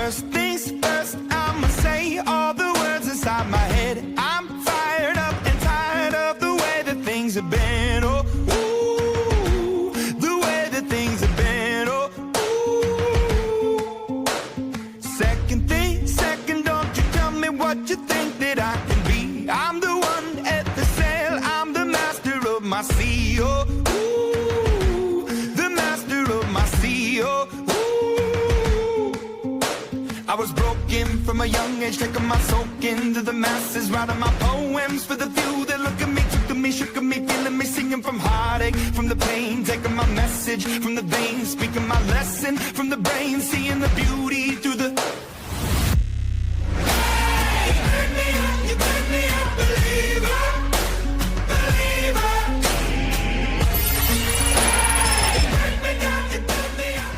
First things first, I'ma say all the words inside my head. I'm fired up and tired of the way that things have been. Oh, ooh, the way that things have been. Oh, ooh. Second thing, second, don't you tell me what you think that I can be. I'm the one at the sail, I'm the master of my sea. Oh, ooh, the master of my sea. Oh, I was broken from a young age, taking my soak into the masses, writing my poems for the few that look at me, took to me, shook at me, feeling me, singing from heartache, from the pain, taking my message from the veins, speaking my lesson from the brain, seeing the beauty through the... Hey, you turn me up, you turn me up, believer, believer. Hey, you turn me down, you turn me up,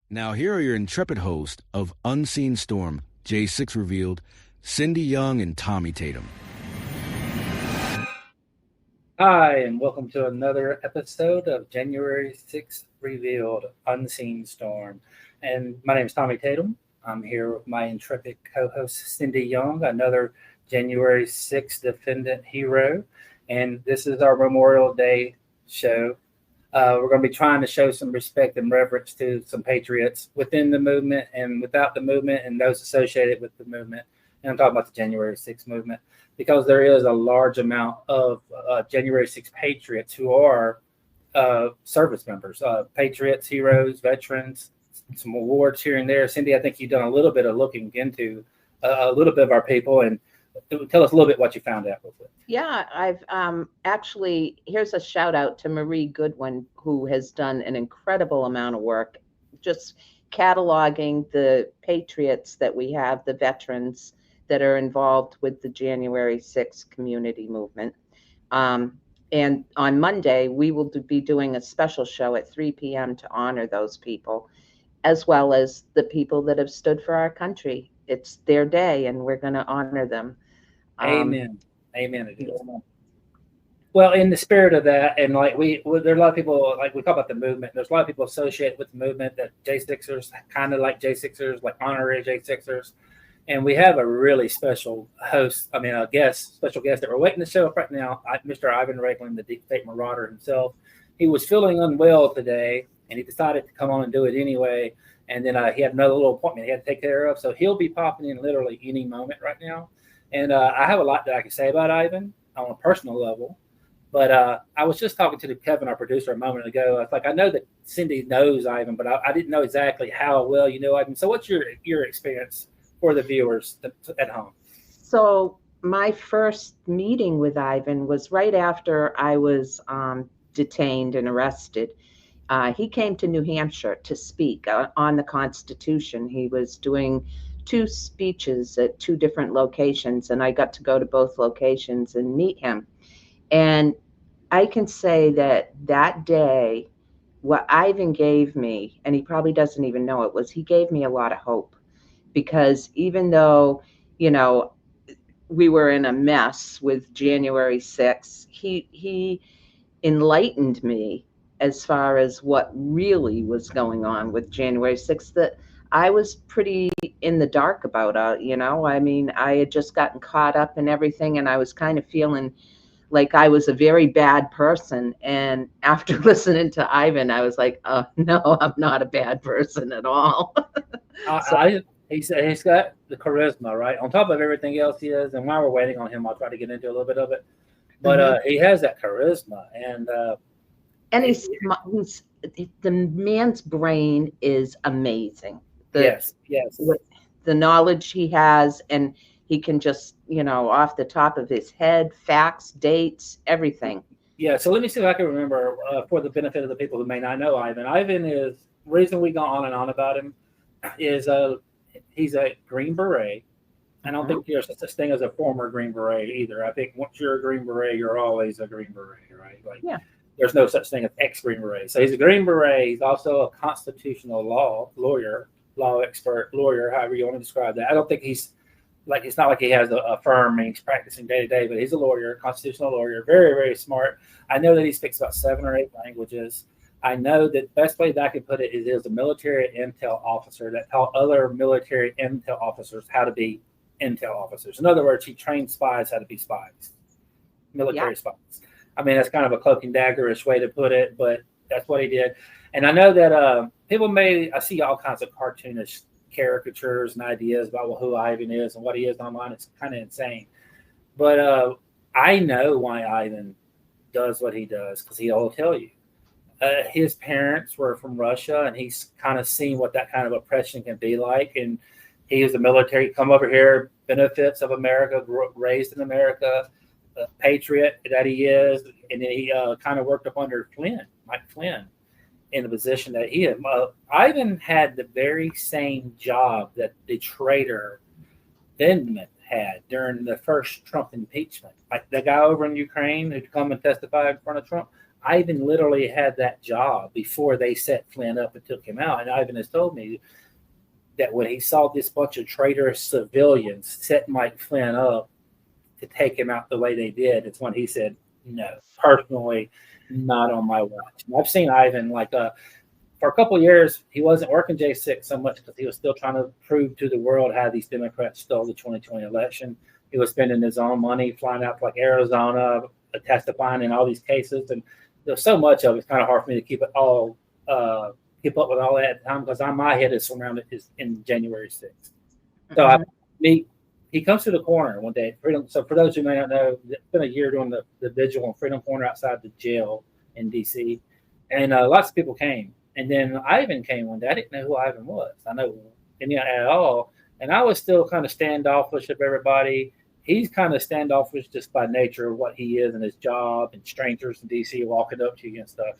Now, here are your intrepid hosts of Unseen Storm, J6 Revealed, Cindy Young, and Tommy Tatum. Hi, and welcome to another episode of January 6th Revealed, Unseen Storm. And my name is Tommy Tatum. I'm here with my intrepid co-host, Cindy Young, another January 6th defendant hero. And this is our Memorial Day show. We're going to be trying to show some respect and reverence to some patriots within the movement and without the movement and those associated with the movement. And I'm talking about the January 6th movement because there is a large amount of January 6th patriots who are service members, patriots, heroes, veterans, some awards here and there. Cindy, I think you've done a little bit of looking into a little bit of our people, and tell us a little bit what you found out with it. Yeah, I've actually, here's a shout out to Marie Goodwin, who has done an incredible amount of work just cataloging the patriots that we have, the veterans that are involved with the January 6th community movement. And on Monday, we will be doing a special show at 3 p.m. to honor those people, as well as the people that have stood for our country. It's their day, and we're going to honor them. Amen. Amen. It is. Well, in the spirit of that, and like there are a lot of people, like we talk about the movement. There's a lot of people associated with the movement that J6ers, kind of like J6ers, like honorary J6ers. And we have a really special host, special guest that we're waiting to show up right now, Mr. Ivan Ragland, the Deep State Marauder himself. He was feeling unwell today, and he decided to come on and do it anyway. And then he had another little appointment he had to take care of. So he'll be popping in literally any moment right now. And I have a lot that I can say about Ivan on a personal level. But I was just talking to Kevin, our producer, a moment ago. I was like, I know that Cindy knows Ivan, but I didn't know exactly how well you know Ivan. So what's your experience for the viewers at home? So my first meeting with Ivan was right after I was detained and arrested. He came to New Hampshire to speak on the Constitution. He was doing 2 speeches at 2 different locations, and I got to go to both locations and meet him. And I can say that day, what Ivan gave me, and he probably doesn't even know it, was he gave me a lot of hope. Because even though, we were in a mess with January 6th, he enlightened me as far as what really was going on with January 6th, that I was pretty in the dark about I mean, I had just gotten caught up in everything, and I was kind of feeling like I was a very bad person. And after listening to Ivan, I was like, oh, no, I'm not a bad person at all. He's got the charisma, right? On top of everything else he is. And while we're waiting on him, I'll try to get into a little bit of it. But he has that charisma. And he's the man's brain is amazing. Yes. The knowledge he has, and he can just, off the top of his head, facts, dates, everything. Yeah. So let me see if I can remember for the benefit of the people who may not know Ivan. Ivan is, reason we go on and on about him is he's a Green Beret. I don't think there's such thing as a former Green Beret either. I think once you're a Green Beret, you're always a Green Beret, right? Yeah. There's no such thing as ex-Green Beret. So he's a Green Beret. He's also a constitutional law expert, lawyer, however you want to describe that. I don't think it's not like he has a firm and he's practicing day to day, but he's a lawyer, constitutional lawyer, very, very smart. I know that he speaks about 7 or 8 languages. I know that the best way that I can put it is he was a military intel officer that taught other military intel officers how to be intel officers. In other words, he trained spies how to be spies, military spies. I mean, that's kind of a cloak and daggerish way to put it, but that's what he did. And I know that I see all kinds of cartoonish caricatures and ideas about who Ivan is and what he is online. It's kind of insane. But I know why Ivan does what he does, because he'll tell you. His parents were from Russia, and he's kind of seen what that kind of oppression can be like. And he was a military, come over here, benefits of America, raised in America, a patriot that he is. And then he kind of worked up under Mike Flynn, in the position that he had. Ivan had the very same job that the traitor Vindman had during the first Trump impeachment. Like the guy over in Ukraine who'd come and testify in front of Trump, Ivan literally had that job before they set Flynn up and took him out. And Ivan has told me that when he saw this bunch of traitorous civilians set Mike Flynn up to take him out the way they did, it's when he said, no, personally, not on my watch. And I've seen Ivan for a couple of years, he wasn't working J6 so much because he was still trying to prove to the world how these Democrats stole the 2020 election. He was spending his own money, flying out to Arizona, testifying in all these cases. And there's so much of it, it's kind of hard for me to keep up with all that at the time, because my head is surrounded in January 6th. So he comes to the corner one day. So for those who may not know, it's been a year doing the vigil on Freedom Corner outside the jail in D.C. And lots of people came. And then Ivan came one day. I didn't know who Ivan was. I know any at all. And I was still kind of standoffish of everybody. He's kind of standoffish just by nature of what he is and his job, and strangers in D.C. walking up to you and stuff.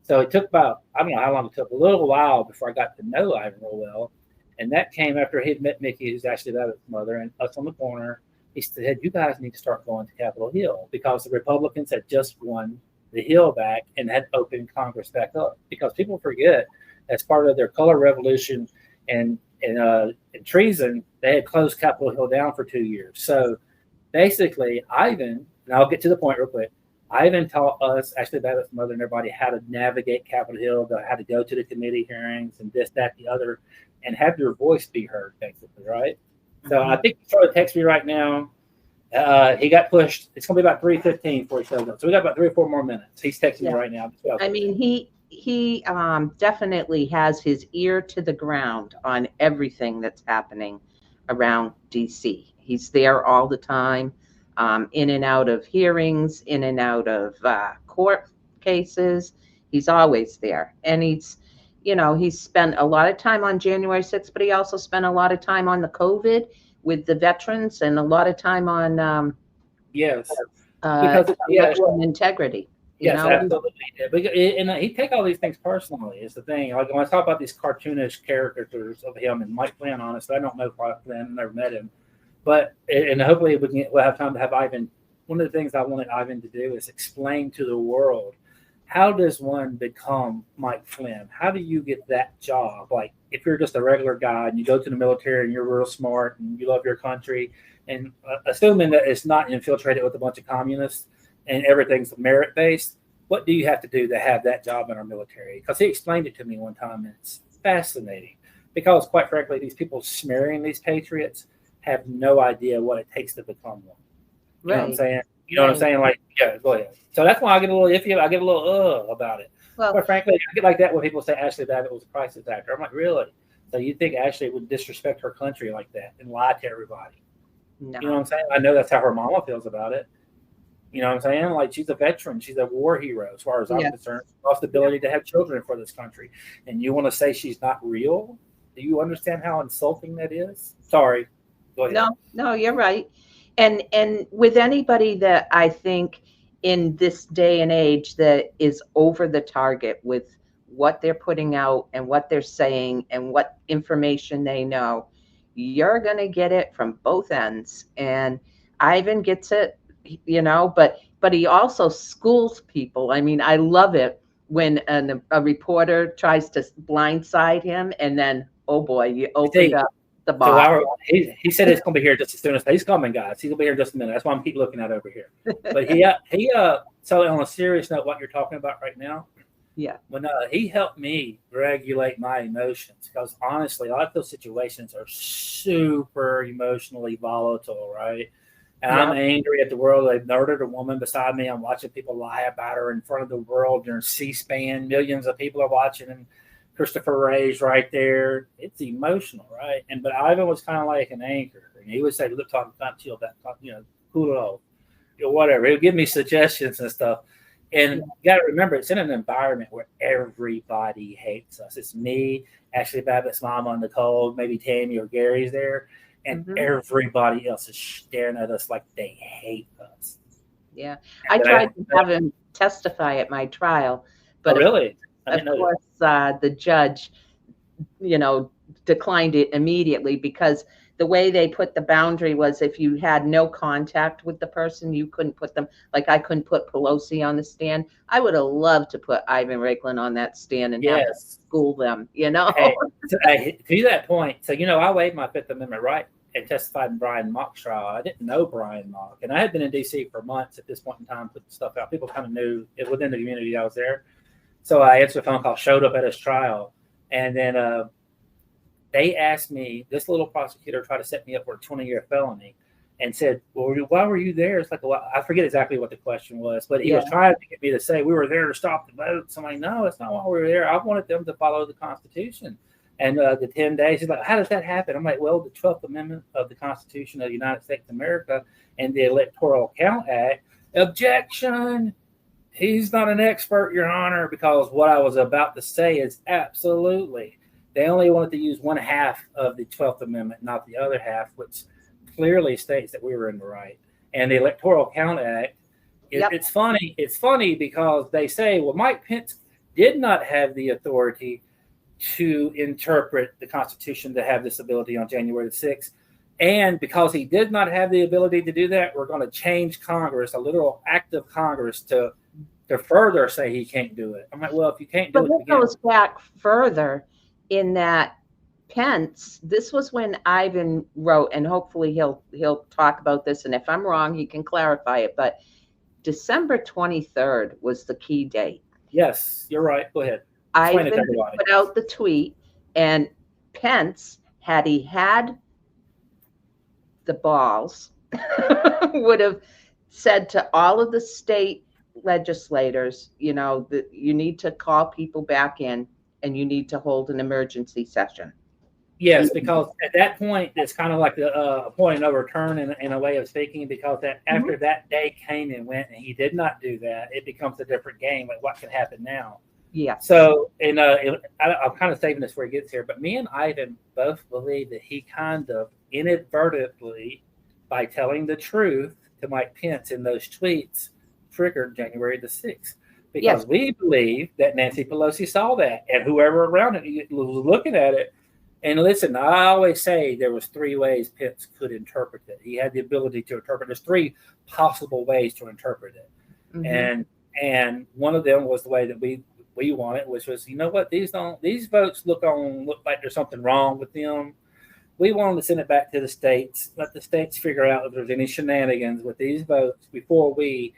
So it took about, I don't know how long it took, a little while before I got to know Ivan real well. And that came after he'd met Mickey, who's Ashley Babbitt's mother, and us on the corner. He said, you guys need to start going to Capitol Hill, because the Republicans had just won the Hill back and had opened Congress back up. Because people forget, as part of their color revolution and treason, they had closed Capitol Hill down for 2 years. So basically, Ivan, and I'll get to the point real quick, Ivan taught us, Ashley Babbitt's mother and everybody, how to navigate Capitol Hill, how to go to the committee hearings and this, that, the other, and have your voice be heard, basically, right? So I think he's trying to text me right now. He got pushed. It's going to be about 3:15 before he shows up. So we got about 3 or 4 more minutes. He's texting me right now. I mean, he definitely has his ear to the ground on everything that's happening around D.C. He's there all the time, in and out of hearings, in and out of court cases. He's always there. And he's spent a lot of time on January 6th, but he also spent a lot of time on the COVID with the veterans, and a lot of time on integrity. Yes, absolutely. And he'd take all these things personally, is the thing. Like when I talk about these cartoonish caricatures of him and Mike Flynn, honestly, I don't know Mike Flynn, never met him. But, and hopefully we'll have time to have Ivan. One of the things I wanted Ivan to do is explain to the world, how does one become Mike Flynn? How do you get that job? Like, if you're just a regular guy and you go to the military and you're real smart and you love your country, and assuming that it's not infiltrated with a bunch of communists and everything's merit-based, what do you have to do to have that job in our military? Because he explained it to me one time, and it's fascinating. because quite frankly, these people smearing these patriots have no idea what it takes to become one. You know what I'm saying? You know what I'm saying? Like, yeah, go ahead. So that's why I get a little iffy. I get a little about it. Well, quite frankly, I get like that when people say Ashley Babbitt was a crisis actor. I'm like, really? So you think Ashley would disrespect her country like that and lie to everybody? no. You know what I'm saying? I know that's how her mama feels about it. You know what I'm saying? Like, she's a veteran. She's a war hero, as far as I'm concerned. She lost the ability to have children for this country. And you want to say she's not real? Do you understand how insulting that is? Sorry. Go ahead. No, you're right. And with anybody that I think in this day and age that is over the target with what they're putting out and what they're saying and what information they know, you're going to get it from both ends. And Ivan gets it, you know, but he also schools people. I mean, I love it when a reporter tries to blindside him, and then, oh boy, you opened up the box. So he said he's going to be here just as soon as he's coming, guys. He's going to be here in just a minute. That's why I'm keep looking at over here. But so on a serious note, what you're talking about right now, yeah, when he helped me regulate my emotions, because honestly, a lot of those situations are super emotionally volatile, right? And I'm angry at the world. They've murdered a woman beside me. I'm watching people lie about her in front of the world during C-SPAN. Millions of people are watching, and Christopher Wray's right there. It's emotional, right? But Ivan was kind of like an anchor, and he would say, "Look, talk about chill, that, you know, cool it off, you know, whatever." He would give me suggestions and stuff. And you got to remember, it's in an environment where everybody hates us. It's me, Ashley Babbitt's mama, Nicole, maybe Tammy or Gary's there, and everybody else is staring at us like they hate us. Yeah, I tried to have him testify at my trial, but really, of course, the judge, you know, declined it immediately, because the way they put the boundary was if you had no contact with the person, you couldn't put them, like I couldn't put Pelosi on the stand. I would have loved to put Ivan Raiklin on that stand and have to school them, you know? Hey, to that point, so, you know, I waived my Fifth Amendment right and testified in Brian Mock's trial. I didn't know Brian Mock, and I had been in D.C. for months at this point in time, putting stuff out. People kind of knew it within the community I was there. So I answered a phone call, showed up at his trial, and then they asked me, this little prosecutor tried to set me up for a 20-year felony and said, well, why were you there? It's like, I forget exactly what the question was, but he was trying to get me to say we were there to stop the votes. I'm like, no, that's not why we were there. I wanted them to follow the Constitution. And the 10 days, he's like, how does that happen? I'm like, well, the 12th Amendment of the Constitution of the United States of America and the Electoral Count Act. Objection. He's not an expert, Your Honor, because what I was about to say is absolutely. They only wanted to use one half of the 12th Amendment, not the other half, which clearly states that we were in the right. And the Electoral Count Act, it's funny. It's funny because they say, well, Mike Pence did not have the authority to interpret the Constitution to have this ability on January the 6th. And because he did not have the ability to do that, we're going to change Congress, a literal act of Congress, to further say he can't do it. I'm like, well, if you can't do it, it goes back further in that Pence, this was when Ivan wrote, and hopefully he'll talk about this, and if I'm wrong, he can clarify it, but December 23rd was the key date. Yes, you're right. Go ahead. Ivan put out the tweet, and Pence, had he had the balls, would have said to all of the state legislators, you know, that you need to call people back in and you need to hold an emergency session. Yes, because at that point, it's kind of like a point of no return in a way of speaking, because that after that day came and went and he did not do that, it becomes a different game. Like what can happen now? Yeah. So, and I'm kind of saving this where he gets here, but me and Ivan both believe that he kind of inadvertently, by telling the truth to Mike Pence in those tweets, triggered January the 6th. Because we believe that Nancy Pelosi saw that, and whoever around it was looking at it. And listen, I always say there was three ways Pence could interpret it. He had the ability to interpret. There's three possible ways to interpret it. And one of them was the way that we want it, which was, you know what, these votes look like there's something wrong with them. We wanted to send it back to the states, let the states figure out if there's any shenanigans with these votes before we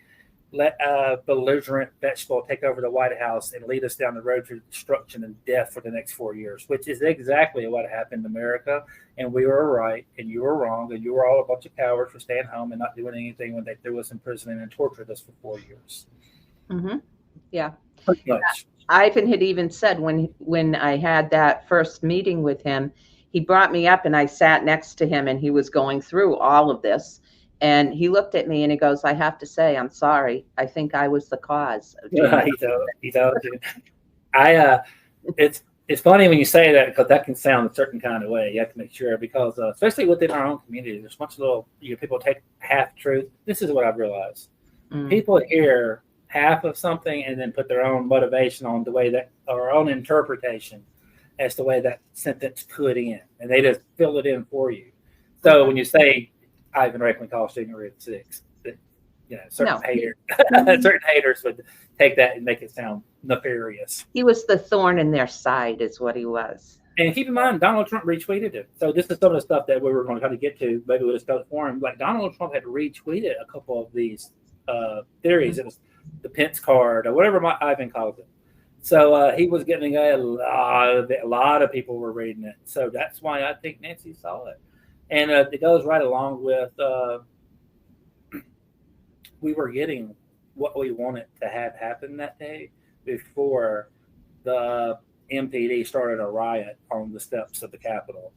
let a belligerent vegetable take over the White House and lead us down the road to destruction and death for the next 4 years, which is exactly what happened in America. And we were right, and you were wrong, and you were all a bunch of cowards for staying home and not doing anything when they threw us in prison and tortured us for 4 years. Mm-hmm. Yeah. Pretty much. Ivan had even said when I had that first meeting with him, he brought me up and I sat next to him and he was going through all of this. And he looked at me and he goes, I have to say, I'm sorry. I think I was the cause. He told you. It's funny when you say that, because that can sound a certain kind of way. You have to make sure, because especially within our own community, there's much little, people take half truth. This is what I've realized. People hear half of something and then put their own motivation on the way that, or own interpretation as the way that sentence could end, and they just fill it in for you. So when you say Ivan Reckling caused ignorance at 6, certain haters would take that and make it sound nefarious. He was the thorn in their side, is what he was. And keep in mind, Donald Trump retweeted it. So this is some of the stuff that we were going to try to get to. Maybe we'll just go for him. Like, Donald Trump had retweeted a couple of these theories. It was the Pence card, or whatever Ivan calls it. So he was getting a lot of people were reading it. So that's why I think Nancy saw it. And it goes right along with we were getting what we wanted to have happen that day before the MPD started a riot on the steps of the Capitol,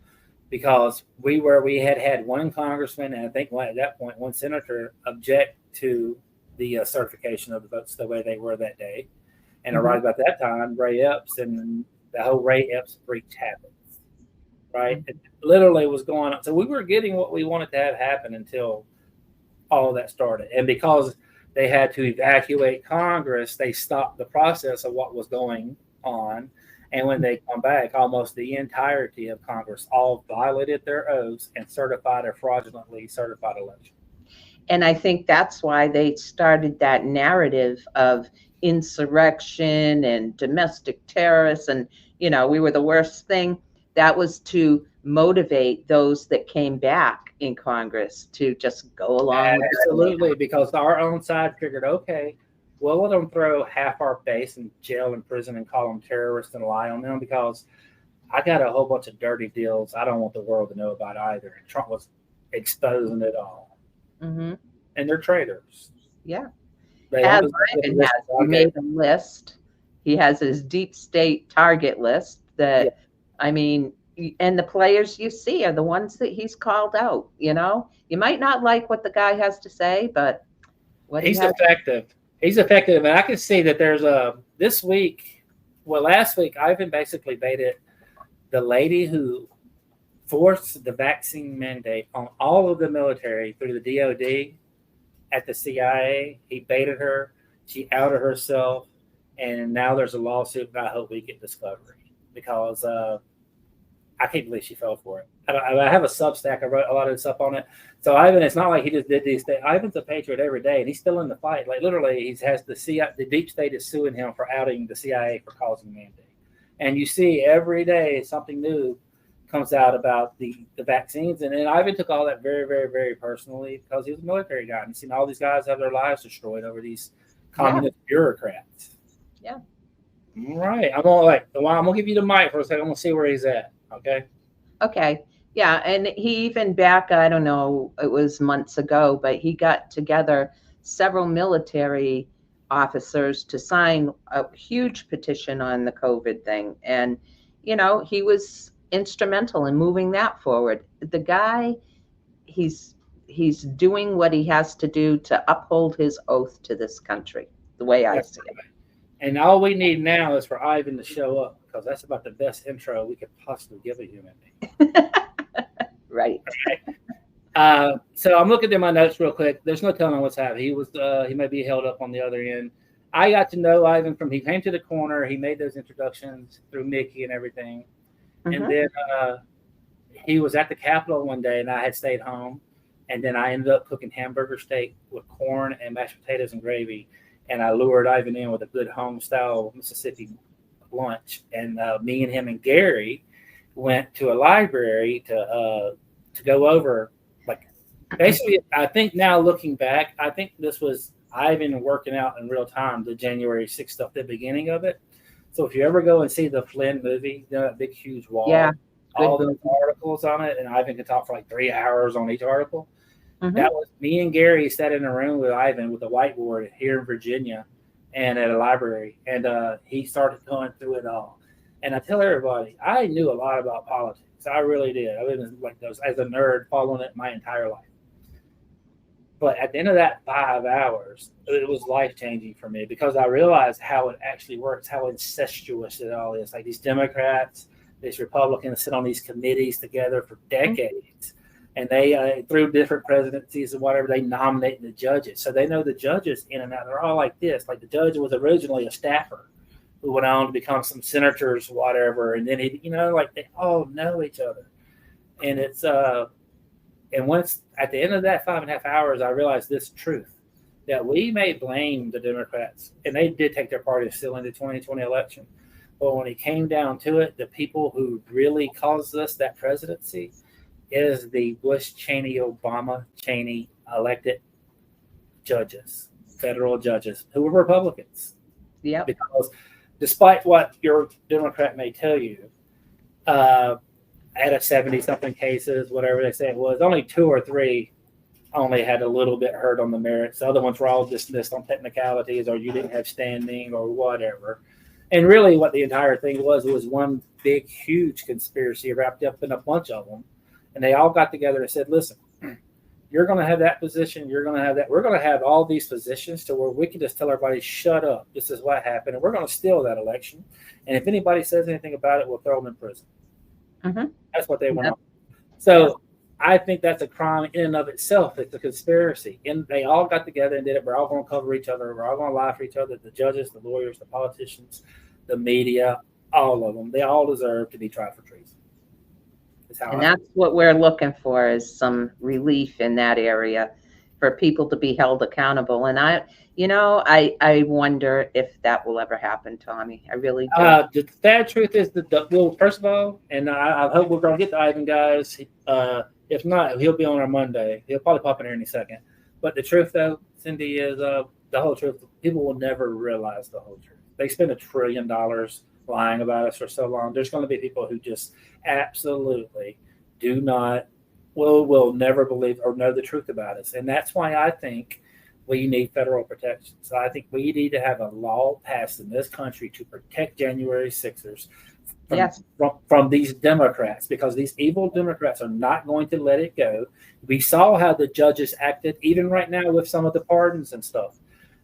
because we had one congressman and I think at that point one senator object to the certification of the votes the way they were that day. And right about that time, Ray Epps and the whole Ray Epps breach happened. Right? It literally was going on. So we were getting what we wanted to have happen until all of that started. And because they had to evacuate Congress, they stopped the process of what was going on. And when they come back, almost the entirety of Congress all violated their oaths and certified a fraudulently certified election. And I think that's why they started that narrative of insurrection and domestic terrorists and, we were the worst thing. That was to motivate those that came back in Congress to just go along. Absolutely, because our own side figured, okay, well, let them throw half our base in jail and prison and call them terrorists and lie on them, because I got a whole bunch of dirty deals I don't want the world to know about either. And Trump was exposing it all. Mm-hmm. And they're traitors. Yeah. As Ivan has, he made a list. He has his deep state target list that, and the players you see are the ones that he's called out. You might not like what the guy has to say, but he's effective. He's effective. And I can see that there's last week, Ivan basically baited the lady who forced the vaccine mandate on all of the military through the DOD at the CIA. He baited her. She outed herself. And now there's a lawsuit, and I hope we get discovery, because I can't believe she fell for it. I have a Substack. I wrote a lot of this up on it. So Ivan, it's not like he just did these things. Ivan's a patriot every day, and he's still in the fight. Like, literally, he has the deep state is suing him for outing the CIA for causing the mandate. And you see every day something new comes out about the vaccines. And then Ivan took all that very, very, very personally, because he was a military guy. And he's seen all these guys have their lives destroyed over these communist bureaucrats. Yeah. All right. I'm gonna give you the mic for a second. I'm gonna see where he's at. Okay. Yeah. And he even back, I don't know, it was months ago, but he got together several military officers to sign a huge petition on the COVID thing. And, he was instrumental in moving that forward. The guy, he's doing what he has to do to uphold his oath to this country, the way I see it. And all we need now is for Ivan to show up, because that's about the best intro we could possibly give a human being. Right. Okay. So I'm looking at my notes real quick. There's no telling what's happening. He may be held up on the other end. I got to know Ivan he came to the corner. He made those introductions through Mickey and everything. Mm-hmm. And then he was at the Capitol one day, and I had stayed home. And then I ended up cooking hamburger steak with corn and mashed potatoes and gravy. And I lured Ivan in with a good home-style Mississippi lunch. And me and him and Gary went to a library to go over, basically, I think now looking back, I think this was Ivan working out in real time the January 6th stuff, the beginning of it. So if you ever go and see the Flynn movie, you know, that big, huge wall, Yeah, all good those articles on it, and Ivan could talk for like 3 hours on each article. Mhm. That was me and Gary sat in a room with Ivan with a whiteboard here in Virginia and at a library. And he started going through it all. And I tell everybody, I knew a lot about politics. I really did. I've been like those as a nerd following it my entire life. But at the end of that 5 hours, it was life changing for me because I realized how it actually works, how incestuous it all is. Like these Democrats, these Republicans sit on these committees together for decades. And they, through different presidencies and whatever, they nominate the judges. So they know the judges in and out. They're all like this. Like the judge was originally a staffer who went on to become some senators, whatever. And then he, you know, like they all know each other. And it's, and once at the end of that 5.5 hours, I realized this truth that we may blame the Democrats, and they did take their party still in the 2020 election. But when it came down to it, the people who really caused us that presidency is the Bush, Cheney, Obama, Cheney elected judges, federal judges who were Republicans. Yep. Because despite what your Democrat may tell you, out of 70-something cases, whatever they say it was, only 2 or 3 only had a little bit hurt on the merits. The other ones were all dismissed on technicalities or you didn't have standing or whatever. And really what the entire thing was one big, huge conspiracy wrapped up in a bunch of them. And they all got together and said, listen, you're going to have that position. You're going to have that. We're going to have all these positions to where we can just tell everybody, shut up. This is what happened. And we're going to steal that election. And if anybody says anything about it, we'll throw them in prison. Mm-hmm. That's what they want. So I think that's a crime in and of itself. It's a conspiracy. And they all got together and did it. We're all going to cover each other. We're all going to lie for each other. The judges, the lawyers, the politicians, the media, all of them. They all deserve to be tried for treason. And that's what we're looking for, is some relief in that area for people to be held accountable. And I wonder if that will ever happen, Tommy. I really do. The sad truth is well, first of all, and I hope we're going to get the Ivan guys. If not, he'll be on our Monday. He'll probably pop in here any second. But the truth, though, Cindy, is the whole truth. People will never realize the whole truth. They spend $1 trillion lying about us for so long. There's going to be people who just absolutely will never believe or know the truth about us. And that's why I think we need federal protection. So I think we need to have a law passed in this country to protect January 6ers from these Democrats, because these evil Democrats are not going to let it go. We saw how the judges acted, even right now with some of the pardons and stuff.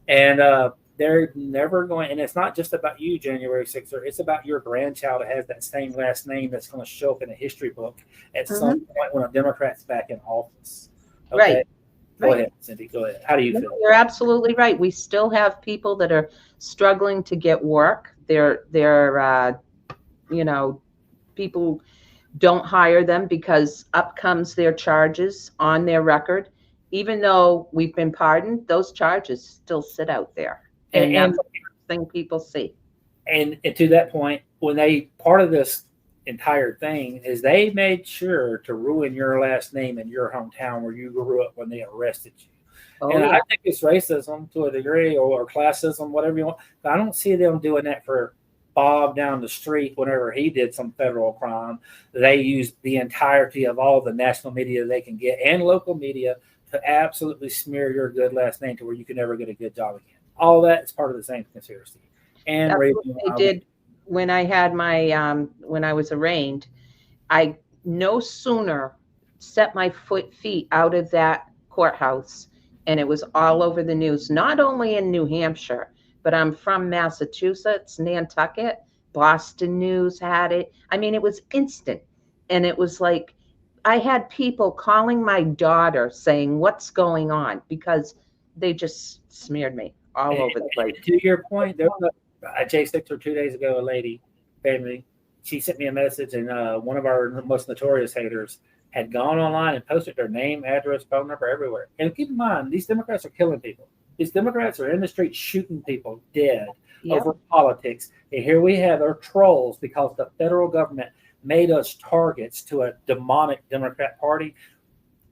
And they're never going, and it's not just about you, January 6th, it's about your grandchild that has that same last name that's going to show up in a history book at some point when a Democrat's back in office. Okay? Right. Go ahead, Cindy. Go ahead. How do you feel? You're absolutely right. We still have people that are struggling to get work. They're people don't hire them because up comes their charges on their record. Even though we've been pardoned, those charges still sit out there. And that's the thing people see. And to that point, part of this entire thing is they made sure to ruin your last name in your hometown where you grew up when they arrested you. I think it's racism to a degree, or classism, whatever you want. But I don't see them doing that for Bob down the street whenever he did some federal crime. They used the entirety of all the national media they can get and local media to absolutely smear your good last name to where you can never get a good job again. All that is part of the same conspiracy. And that's what they did when I had my when I was arraigned. I no sooner set my feet out of that courthouse, and it was all over the news, not only in New Hampshire, but I'm from Massachusetts, Nantucket. Boston News had it. I mean, it was instant. And it was like, I had people calling my daughter saying, what's going on? Because they just smeared me all over the place. To your point, there was a J6 2 days ago, a lady, family, she sent me a message, and one of our most notorious haters had gone online and posted their name, address, phone number everywhere. And keep in mind, these Democrats are killing people. These Democrats are in the street shooting people dead over politics. And here we have our trolls because the federal government made us targets to a demonic Democrat party.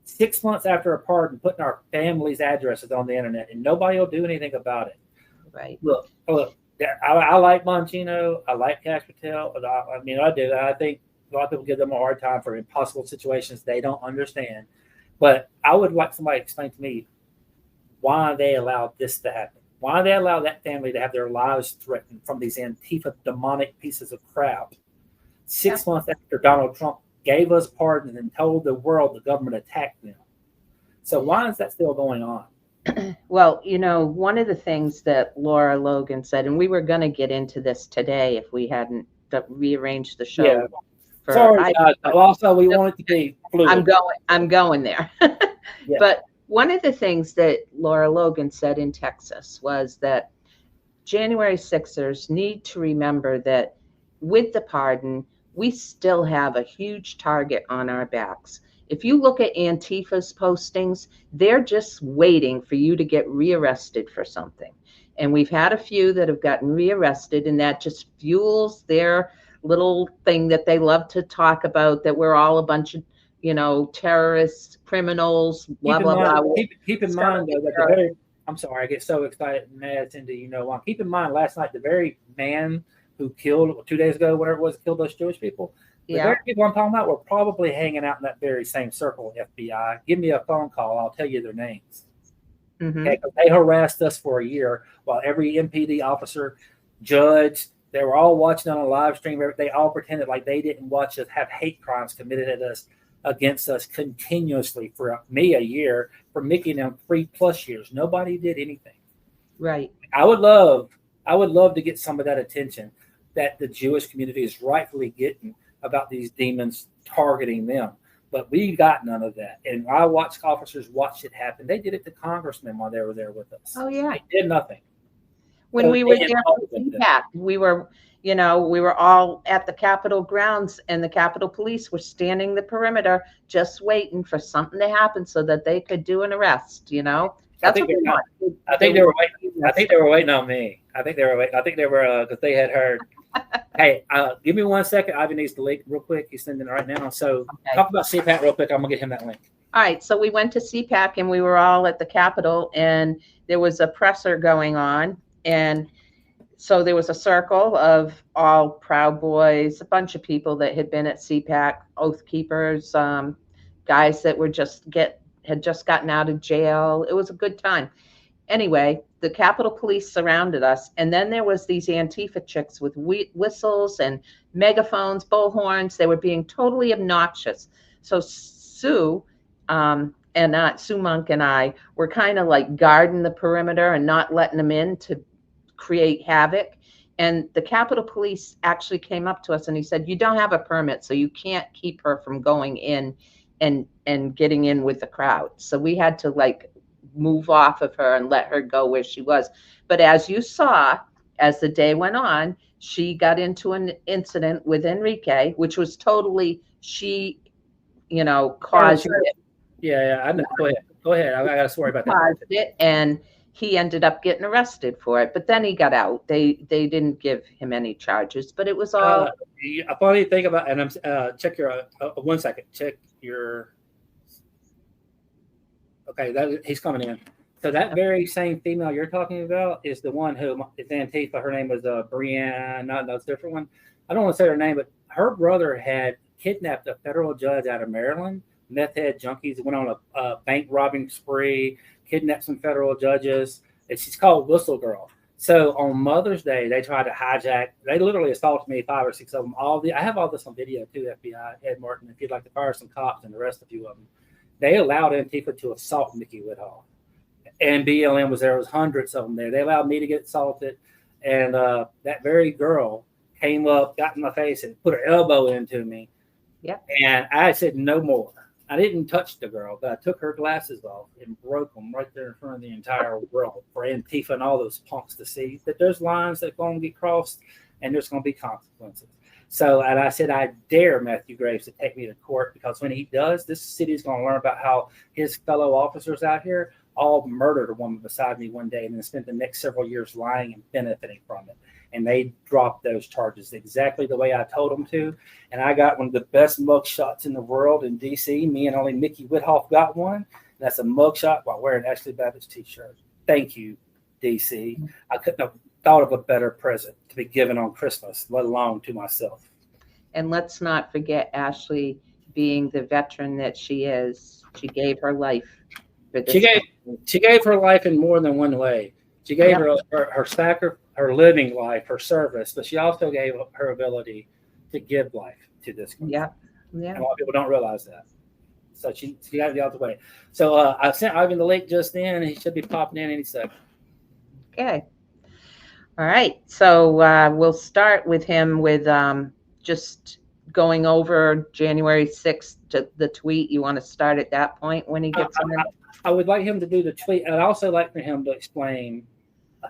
6 months after a pardon, putting our family's addresses on the internet, and nobody will do anything about it. Right. Look. I like Bongino. I like Cash Patel. I mean, I do. I think a lot of people give them a hard time for impossible situations they don't understand. But I would like somebody to explain to me why they allowed this to happen. Why they allowed that family to have their lives threatened from these Antifa demonic pieces of crap. 6 months after Donald Trump gave us pardons and told the world the government attacked them. So why is that still going on? Well, one of the things that Laura Logan said, and we were going to get into this today if we hadn't rearranged the show. Yeah. Sorry, also we want it to be fluid. I'm going there. Yeah. But one of the things that Laura Logan said in Texas was that January 6ers need to remember that with the pardon, we still have a huge target on our backs. If you look at Antifa's postings, they're just waiting for you to get rearrested for something. And we've had a few that have gotten rearrested, and that just fuels their little thing that they love to talk about, that we're all a bunch of, terrorists, criminals, blah, blah, blah. Keep in mind, though, that I'm sorry, I get so excited and mad, Cindy, why. Keep in mind, last night, the very man who killed, 2 days ago, whatever it was, killed those Jewish people, the very people I'm talking about were probably hanging out in that very same circle, FBI. Give me a phone call. I'll tell you their names. Mm-hmm. Okay, they harassed us for a year while every MPD officer, judge, they were all watching on a live stream. They all pretended like they didn't watch us have hate crimes committed against us continuously for me a year, for Mickey and them 3+ years. Nobody did anything. Right. I would love to get some of that attention that the Jewish community is rightfully getting about these demons targeting them. But we got none of that. And I watched officers watch it happen. They did it to congressmen while they were there with us. Oh, yeah. They did nothing. When we were there for CPAC, we were all at the Capitol grounds, and the Capitol Police were standing the perimeter just waiting for something to happen so that they could do an arrest, That's what they want. I think they were waiting on me. I think they were because they had heard. Hey, give me 1 second. Ivan needs the link real quick. He's sending it right now. So talk about CPAC real quick. I'm gonna get him that link. All right. So we went to CPAC, and we were all at the Capitol, and there was a presser going on, and so there was a circle of all Proud Boys, a bunch of people that had been at CPAC, Oath Keepers, guys that were had just gotten out of jail. It was a good time. Anyway, the Capitol Police surrounded us, and then there was these Antifa chicks with whistles and megaphones, bullhorns. They were being totally obnoxious. So Sue Sue Monk and I were kind of like guarding the perimeter and not letting them in to create havoc. And the Capitol Police actually came up to us, and he said, "You don't have a permit, so you can't keep her from going in and getting in with the crowd." So we had to move off of her and let her go where she was. But as you saw, as the day went on, she got into an incident with Enrique, which was totally, caused it. Yeah, I know. Go ahead. I got to worry about that. Caused it, and he ended up getting arrested for it. But then he got out. They didn't give him any charges, but it was all. A funny thing about, and I'm check your 1 second. Check your. Okay, he's coming in. So that very same female you're talking about is the one who is Antifa. Her name was Brianne. No, it's a different one. I don't want to say her name, but her brother had kidnapped a federal judge out of Maryland. Meth head junkies, went on a bank robbing spree, kidnapped some federal judges, and she's called Whistle Girl. So on Mother's Day, they tried to hijack. They literally assaulted me, 5 or 6 of them. I have all this on video too, FBI, Ed Martin, if you'd like to fire some cops and arrest a few of them. They allowed Antifa to assault Nikki Whitall. And BLM was there. There was hundreds of them there. They allowed me to get assaulted. And that very girl came up, got in my face, and put her elbow into me. Yep. And I said, no more. I didn't touch the girl, but I took her glasses off and broke them right there in front of the entire world for Antifa and all those punks to see that there's lines that are going to get crossed and there's going to be consequences. So, and I said, I dare Matthew Graves to take me to court, because when he does, this city is going to learn about how his fellow officers out here all murdered a woman beside me one day and then spent the next several years lying and benefiting from it. and they dropped those charges exactly the way I told them to. And I got one of the best mug shots in the world in DC. Me and only Mickey Whithoff got one. That's a mug shot while wearing Ashley Babbitt's t-shirt. Thank you, DC. I couldn't have thought of a better present to be given on Christmas, let alone to myself. And let's not forget Ashley being the veteran that she is. She gave her life for this. She gave her life in more than one way. She gave her living life, her service, but she also gave up her ability to give life to this country. Yeah. And a lot of people don't realize that. So she got to get out of the way. So I sent Ivan the link just then, and he should be popping in any second. Okay. All right. So we'll start with him with just going over January 6th to the tweet. You want to start at that point when he gets in? I would like him to do the tweet, and I'd also like for him to explain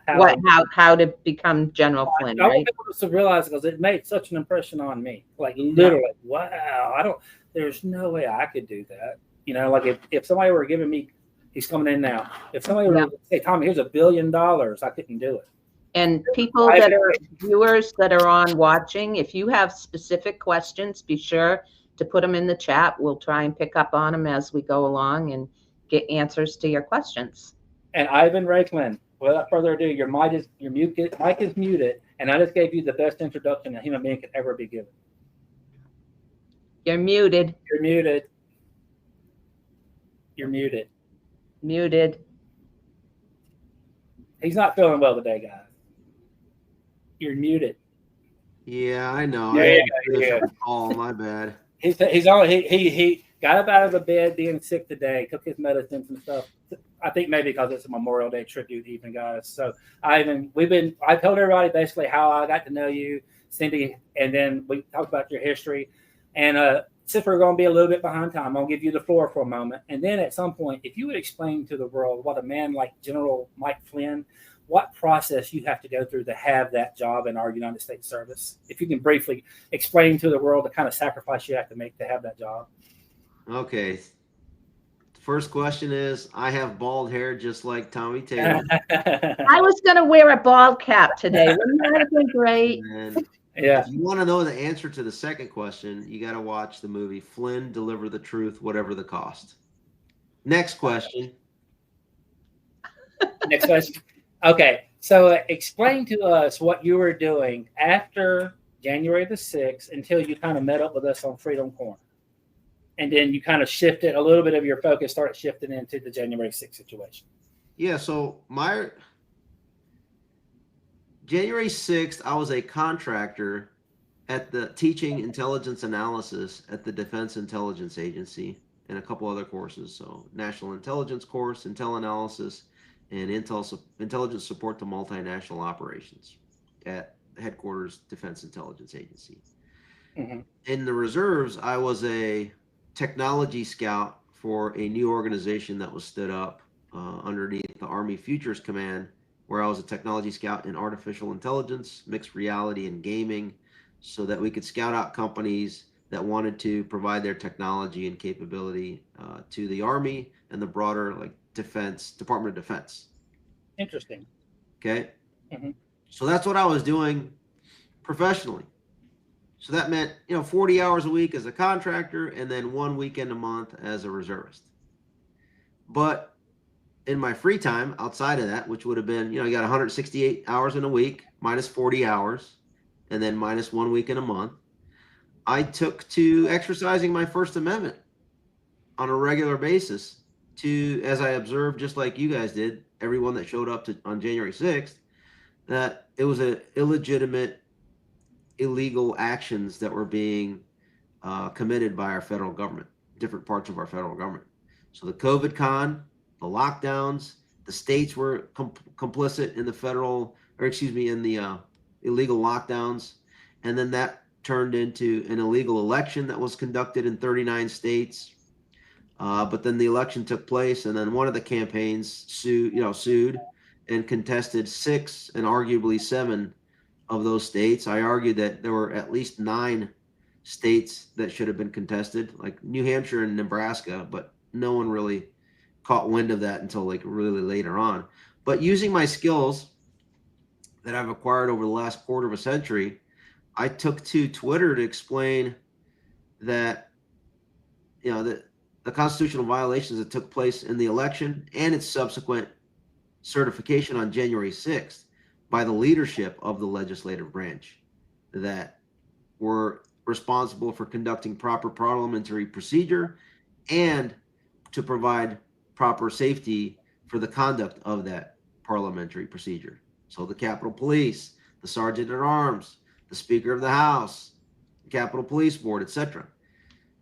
how to become General Flynn. I right? want people to realize, because it made such an impression on me. Like literally, wow! There's no way I could do that. You know, like if somebody were giving me, he's coming in now. If somebody were to say, Tommy, here's $1 billion, I couldn't do it. And people that are viewers that are on watching, if you have specific questions, be sure to put them in the chat. We'll try and pick up on them as we go along and get answers to your questions. And Ivan Raiklin, without further ado, your mic is muted, and I just gave you the best introduction a human being could ever be given. You're muted. You're muted. You're muted. Muted. He's not feeling well today, guys. You're muted. Yeah, I know. Yeah. Oh, my bad. He got up out of the bed being sick today, took his medicines and stuff. I think maybe because it's a Memorial Day tribute evening, guys. So I told everybody basically how I got to know you, Cindy, and then we talked about your history. And since we're going to be a little bit behind time, I'll give you the floor for a moment. And then at some point, if you would explain to the world what a man like General Mike Flynn, what process you have to go through to have that job in our United States service. If you can briefly explain to the world the kind of sacrifice you have to make to have that job. Okay. First question is, I have bald hair just like Tommy Tatum. I was going to wear a bald cap today. Wouldn't that have been great? And Yeah. if you want to know the answer to the second question, you got to watch the movie Flynn, Deliver the Truth, Whatever the Cost. Next question. Next question. Okay, so explain to us what you were doing after January the 6th until you kind of met up with us on Freedom Corner. And then you kind of shifted a little bit of your focus, started shifting into the January 6th situation. Yeah, so my January 6th, I was a contractor at the teaching intelligence analysis at the Defense Intelligence Agency and a couple other courses. So National Intelligence course, Intel Analysis, and Intelligence Support to Multinational Operations at Headquarters Defense Intelligence Agency. Mm-hmm. In the reserves, I was a technology scout for a new organization that was stood up underneath the Army Futures Command, where I was a technology scout in artificial intelligence, mixed reality, and gaming, so that we could scout out companies that wanted to provide their technology and capability to the Army and the broader Department of Defense. Interesting. Okay. Mm-hmm. So that's what I was doing professionally. So that meant, 40 hours a week as a contractor and then 1 weekend a month as a reservist. But in my free time outside of that, which would have been, you got 168 hours in a week, minus 40 hours, and then minus 1 week in a month, I took to exercising my First Amendment on a regular basis to, as I observed, just like you guys did, everyone that showed up on January 6th, that it was a illegitimate, illegal actions that were being committed by our federal government, different parts of our federal government. So the COVID con, the lockdowns, the states were complicit in in the illegal lockdowns. And then that turned into an illegal election that was conducted in 39 states. But then the election took place, and then one of the campaigns sued and contested 6 and arguably 7 of those states. I argued that there were at least 9 states that should have been contested, like New Hampshire and Nebraska, but no one really caught wind of that until really later on. But using my skills that I've acquired over the last quarter of a century, I took to Twitter to explain that, the constitutional violations that took place in the election and its subsequent certification on January 6th by the leadership of the legislative branch that were responsible for conducting proper parliamentary procedure and to provide proper safety for the conduct of that parliamentary procedure. So the Capitol Police, the Sergeant at Arms, the Speaker of the House, the Capitol Police Board, etc.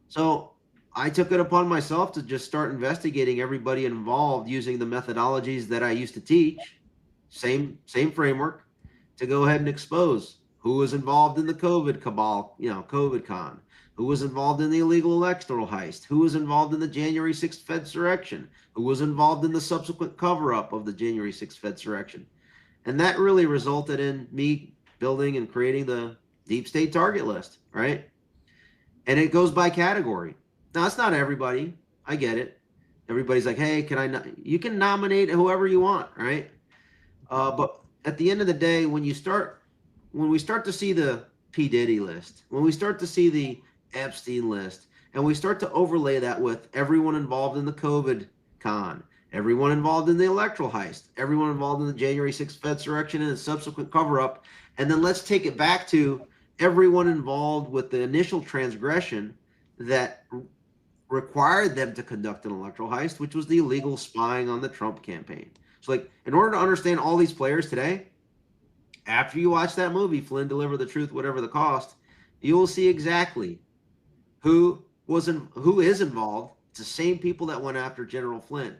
So I took it upon myself to just start investigating everybody involved using the methodologies that I used to teach, same framework, to go ahead and expose who was involved in the COVID cabal, COVID con, who was involved in the illegal electoral heist, who was involved in the January 6th Fedsurrection, who was involved in the subsequent cover-up of the January 6th Fedsurrection. And that really resulted in me building and creating the deep state target list, right? And it goes by category. Now, it's not everybody. I get it. Everybody's like, hey, you can nominate whoever you want, right? But at the end of the day, when we start to see the P. Diddy list, when we start to see the Epstein list, and we start to overlay that with everyone involved in the COVID con, everyone involved in the electoral heist, everyone involved in the January 6th Fedsurrection and the subsequent cover-up, and then let's take it back to everyone involved with the initial transgression that required them to conduct an electoral heist, which was the illegal spying on the Trump campaign. So, in order to understand all these players today, after you watch that movie, Flynn Deliver the Truth, Whatever the Cost, you will see exactly who is involved. It's the same people that went after General Flynn.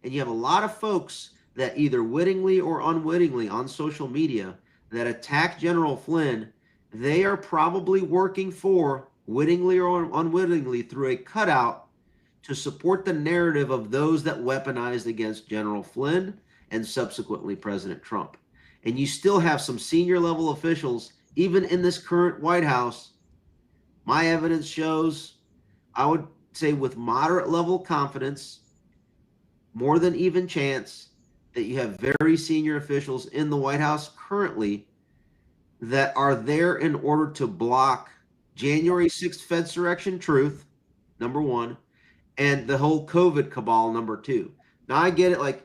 And you have a lot of folks that either wittingly or unwittingly on social media that attack General Flynn. They are probably working for, wittingly or unwittingly, through a cutout to support the narrative of those that weaponized against General Flynn and subsequently President Trump. And you still have some senior level officials, even in this current White House. My evidence shows, I would say with moderate level confidence, more than even chance, that you have very senior officials in the White House currently that are there in order to block January 6th Fedsurrection truth, number one, and the whole COVID cabal, number two. Now, I get it, like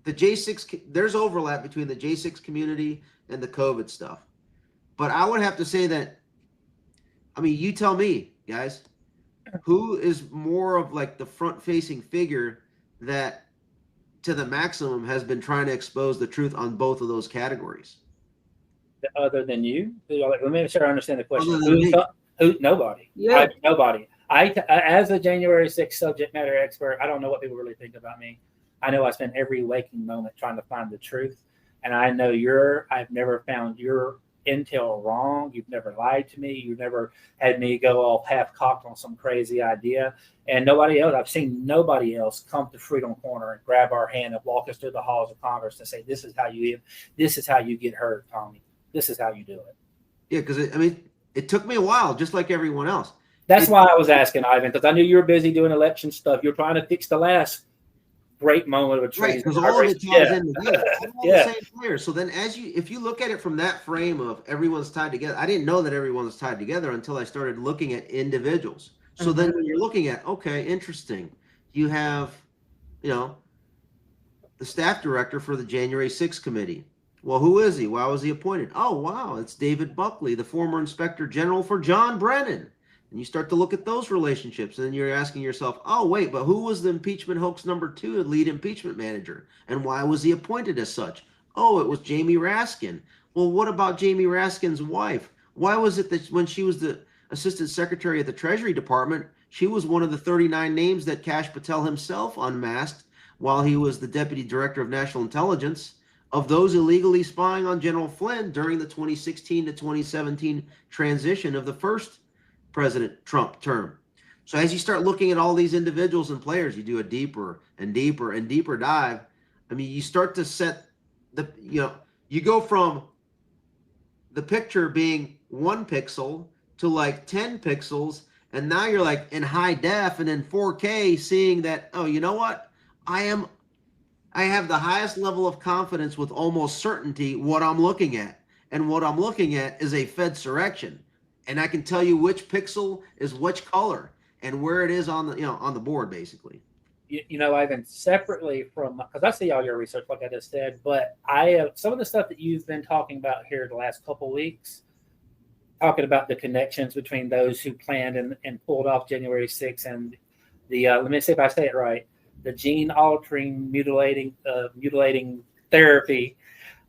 the J6, there's overlap between the J6 community and the COVID stuff. But I would have to say that, you tell me, guys, who is more of like the front-facing figure that to the maximum has been trying to expose the truth on both of those categories? Other than you? Let me make sure I understand the question. Nobody. Yeah. Nobody. As a January 6th subject matter expert, I don't know what people really think about me. I know I spend every waking moment trying to find the truth. And I know I've never found your intel wrong. You've never lied to me. You've never had me go all half-cocked on some crazy idea. And nobody else, I've seen nobody else come to Freedom Corner and grab our hand and walk us through the halls of Congress and say, this is how you get heard, Tommy. This is how you do it. Yeah, because it took me a while, just like everyone else. That's why I was asking, Ivan, because I knew you were busy doing election stuff. You're trying to fix the last great moment of a treason. Right, because all of it ties in together. All Yeah. the same players. So then if you look at it from that frame of everyone's tied together, I didn't know that everyone was tied together until I started looking at individuals. So then when you're looking at, okay, interesting. You have, the staff director for the January 6th committee. Well, who is he? Why was he appointed? Oh, wow, it's David Buckley, the former inspector general for John Brennan. And you start to look at those relationships, and then you're asking yourself, oh, wait, but who was the impeachment hoax number 2 lead impeachment manager? And why was he appointed as such? Oh, it was Jamie Raskin. Well, what about Jamie Raskin's wife? Why was it that when she was the assistant secretary at the Treasury Department, she was one of the 39 names that Kash Patel himself unmasked while he was the deputy director of national intelligence of those illegally spying on General Flynn during the 2016 to 2017 transition of the first President Trump term. So as you start looking at all these individuals and players, you do a deeper and deeper and deeper dive. You start to set you go from the picture being 1 pixel to like 10 pixels. And now you're like in high def and in 4K seeing that, oh, you know what? I am I have the highest level of confidence with almost certainty what I'm looking at. And what I'm looking at is a Fedsurrection. And I can tell you which pixel is which color and where it is on the, on the board, basically. Ivan, separately from, because I see all your research, like I just said, but some of the stuff that you've been talking about here the last couple of weeks, talking about the connections between those who planned and pulled off January 6th and the, let me see if I say it right, the gene-altering mutilating therapy.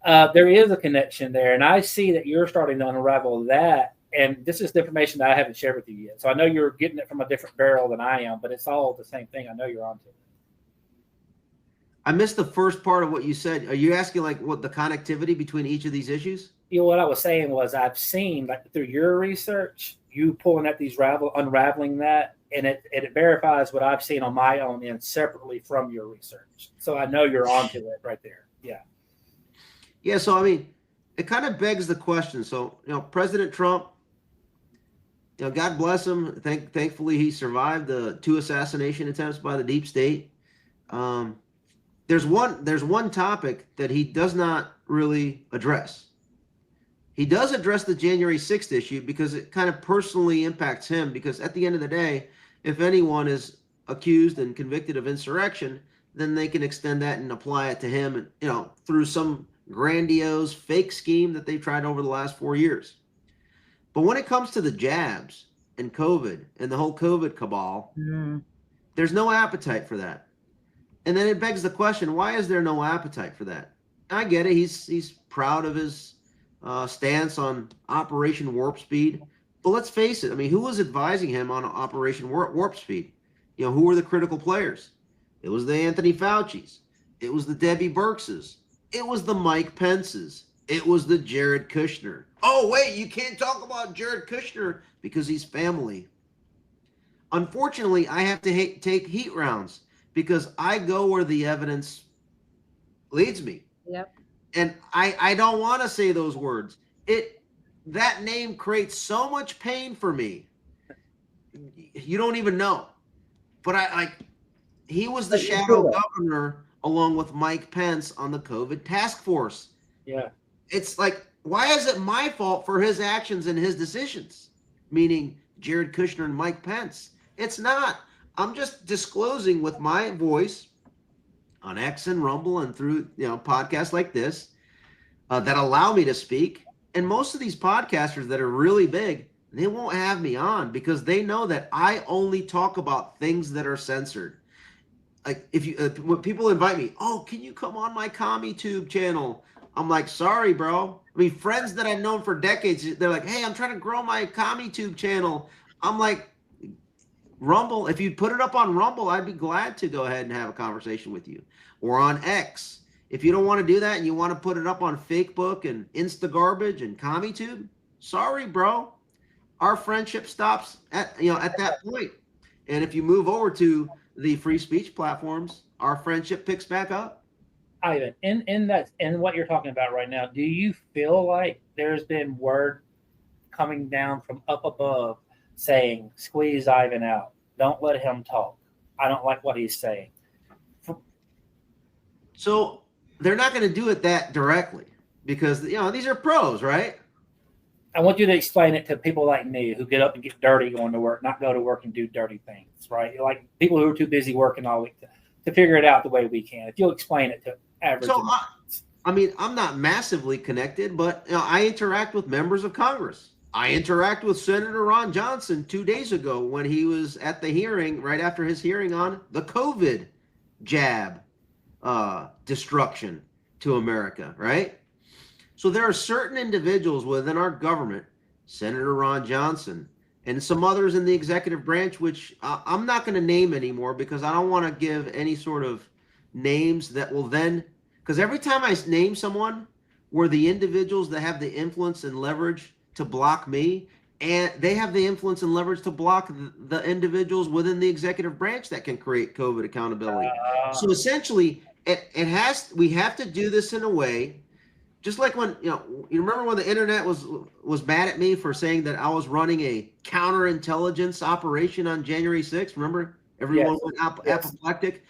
There is a connection there, and I see that you're starting to unravel that. And this is the information that I haven't shared with you yet. So I know you're getting it from a different barrel than I am, but it's all the same thing. I know you're onto it. I missed the first part of what you said. Are you asking like what the connectivity between each of these issues? What I was saying was I've seen, like, through your research, you pulling at these unraveling that, and it verifies what I've seen on my own end separately from your research. So I know you're onto it right there. Yeah. Yeah. So, I mean, it kind of begs the question. So, President Trump, God bless him. Thankfully, he survived the 2 assassination attempts by the deep state. There's one topic that he does not really address. He does address the January 6th issue because it kind of personally impacts him, because at the end of the day, if anyone is accused and convicted of insurrection, then they can extend that and apply it to him, through some grandiose fake scheme that they've tried over the last 4 years. But when it comes to the jabs and COVID and the whole COVID cabal, there's no appetite for that. And then it begs the question, why is there no appetite for that? I get it. He's proud of his stance on Operation Warp Speed. But let's face it. I mean, who was advising him on Operation Warp Speed? Who were the critical players? It was the Anthony Fauci's. It was the Debbie Birx's. It was the Mike Pence's. It was the Jared Kushner. Oh, wait, you can't talk about Jared Kushner because he's family. Unfortunately, I have to take heat rounds because I go where the evidence leads me. Yep. And I don't want to say those words. That name creates so much pain for me. You don't even know. But he was the shadow governor along with Mike Pence on the COVID task force. Yeah. It's like, why is it my fault for his actions and his decisions? Meaning Jared Kushner and Mike Pence. It's not. I'm just disclosing with my voice on X and Rumble and through podcasts like this that allow me to speak. And most of these podcasters that are really big, they won't have me on because they know that I only talk about things that are censored. Like when people invite me, oh, can you come on my CommieTube channel? I'm like, sorry, bro. I mean, friends that I've known for decades, they're like, hey, I'm trying to grow my CommieTube channel. I'm like, Rumble, if you put it up on Rumble, I'd be glad to go ahead and have a conversation with you. Or on X. If you don't want to do that and you want to put it up on Fakebook and Instagarbage and CommieTube, sorry, bro. Our friendship stops at that point. And if you move over to the free speech platforms, our friendship picks back up. Ivan, in what you're talking about right now, do you feel like there's been word coming down from up above saying, squeeze Ivan out, don't let him talk, I don't like what he's saying? So they're not going to do it that directly because these are pros, right? I want you to explain it to people like me who get up and get dirty going to work, not go to work and do dirty things, right? Like people who are too busy working all week to figure it out the way we can. If you'll explain it to average. So, I'm not massively connected, but I interact with members of Congress. I interact with Senator Ron Johnson 2 days ago when he was at the hearing, right after his hearing on the COVID jab destruction to America, right? So there are certain individuals within our government, Senator Ron Johnson, and some others in the executive branch, which I'm not going to name anymore because I don't want to give any sort of names that will then, because every time I name someone, were the individuals that have the influence and leverage to block me, and they have the influence and leverage to block the individuals within the executive branch that can create COVID accountability. So essentially, we have to do this in a way, just like when, you remember when the internet was mad at me for saying that I was running a counterintelligence operation on January 6th? Remember? Everyone went apoplectic.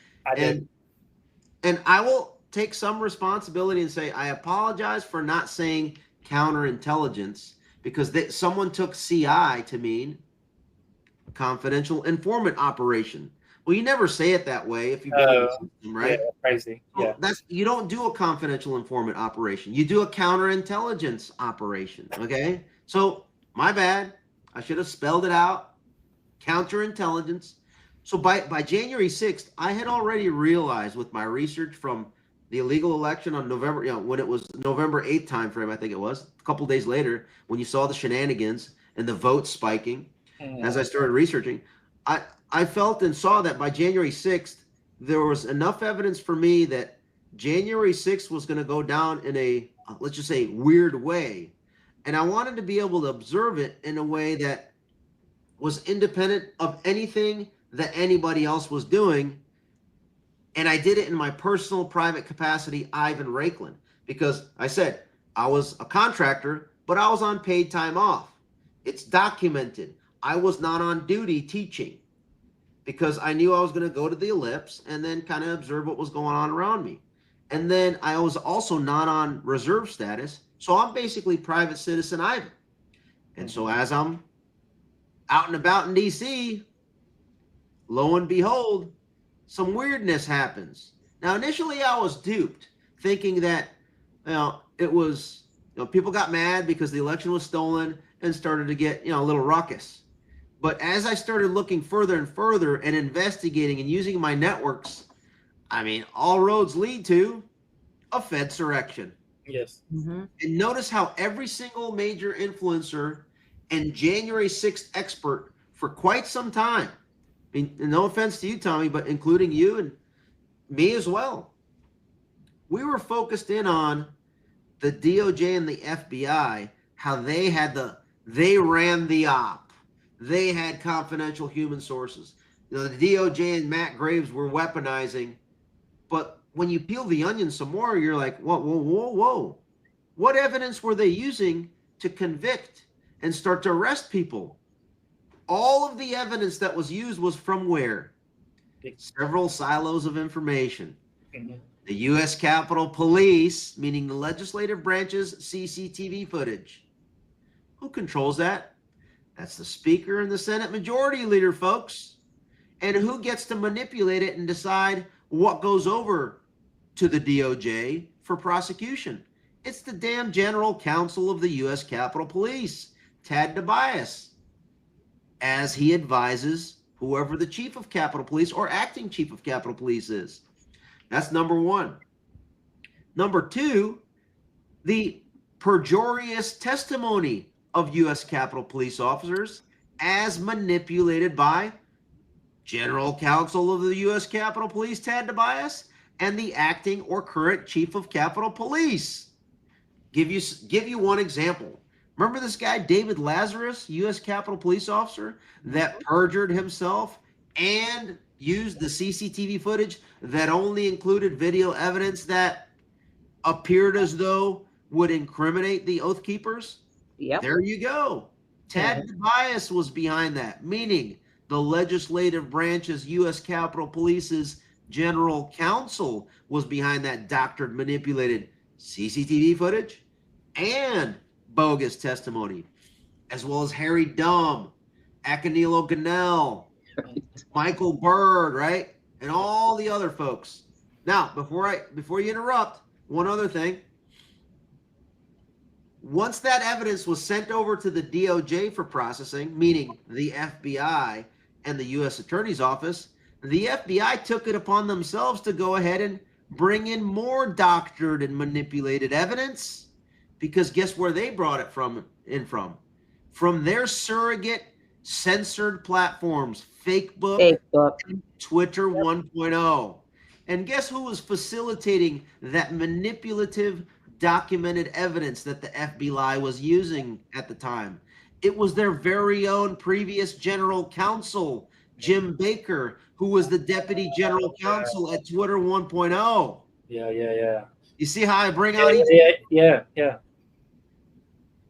And I will take some responsibility and say, I apologize for not saying counterintelligence, because someone took CI to mean confidential informant operation. Well, you never say it that way if you've been in the system, right? Yeah, crazy. Well, you don't do a confidential informant operation. You do a counterintelligence operation. Okay. So my bad. I should have spelled it out. Counterintelligence. So by January 6th, I had already realized with my research from the illegal election on November, when it was November 8th timeframe, I think it was, a couple days later, when you saw the shenanigans and the votes spiking, as I started researching, I felt and saw that by January 6th, there was enough evidence for me that January 6th was going to go down in a, let's just say, weird way. And I wanted to be able to observe it in a way that was independent of anything that anybody else was doing. And I did it in my personal private capacity, Ivan Raiklin, because I said I was a contractor, but I was on paid time off. It's documented. I was not on duty teaching because I knew I was going to go to the ellipse and then kind of observe what was going on around me. And then I was also not on reserve status. So I'm basically private citizen Ivan. And so as I'm out and about in DC, lo and behold, some weirdness happens. Now, initially I was duped, thinking that, it was, people got mad because the election was stolen and started to get, a little ruckus. But as I started looking further and further and investigating and using my networks, all roads lead to a Fedsurrection. Yes. Mm-hmm. And notice how every single major influencer and January 6th expert for quite some time, no offense to you, Tommy, but including you and me as well, we were focused in on the DOJ and the FBI, how they ran the op. They had confidential human sources. The DOJ and Matt Graves were weaponizing. But when you peel the onion some more, you're like, whoa. What evidence were they using to convict and start to arrest people? All of the evidence that was used was from where? Several silos of information. Mm-hmm. The U.S. Capitol Police, meaning the legislative branch's CCTV footage. Who controls that? That's the Speaker and the Senate Majority Leader, folks. And who gets to manipulate it and decide what goes over to the DOJ for prosecution? It's the damn General Counsel of the U.S. Capitol Police, Tad DeBias, as he advises whoever the Chief of Capitol Police or acting Chief of Capitol Police is. That's number one. Number two, the perjurious testimony of U.S. Capitol Police officers as manipulated by General Counsel of the U.S. Capitol Police, Tad DeBias, and the acting or current Chief of Capitol Police. Give you one example. Remember this guy, David Lazarus, U.S. Capitol Police officer, that perjured himself and used the CCTV footage that only included video evidence that appeared as though would incriminate the Oath Keepers? Yep. There you go. Tad DeBias was behind that, meaning the legislative branch's U.S. Capitol Police's general counsel was behind that doctored, manipulated CCTV footage and bogus testimony, as well as Harry Dumm, Acanilo Ganell, Michael Byrd, right? And all the other folks. Now, before you interrupt, one other thing. Once that evidence was sent over to the DOJ for processing, meaning the FBI and the U.S. Attorney's Office, the FBI took it upon themselves to go ahead and bring in more doctored and manipulated evidence, because guess where they brought it from? From their surrogate censored platforms, Facebook. Twitter 1.0. And guess who was facilitating that manipulative documented evidence that the FBI was using at the time? It was their very own previous general counsel, Jim Baker, who was the deputy general counsel at Twitter 1.0. Yeah. You see how I bring out Yeah.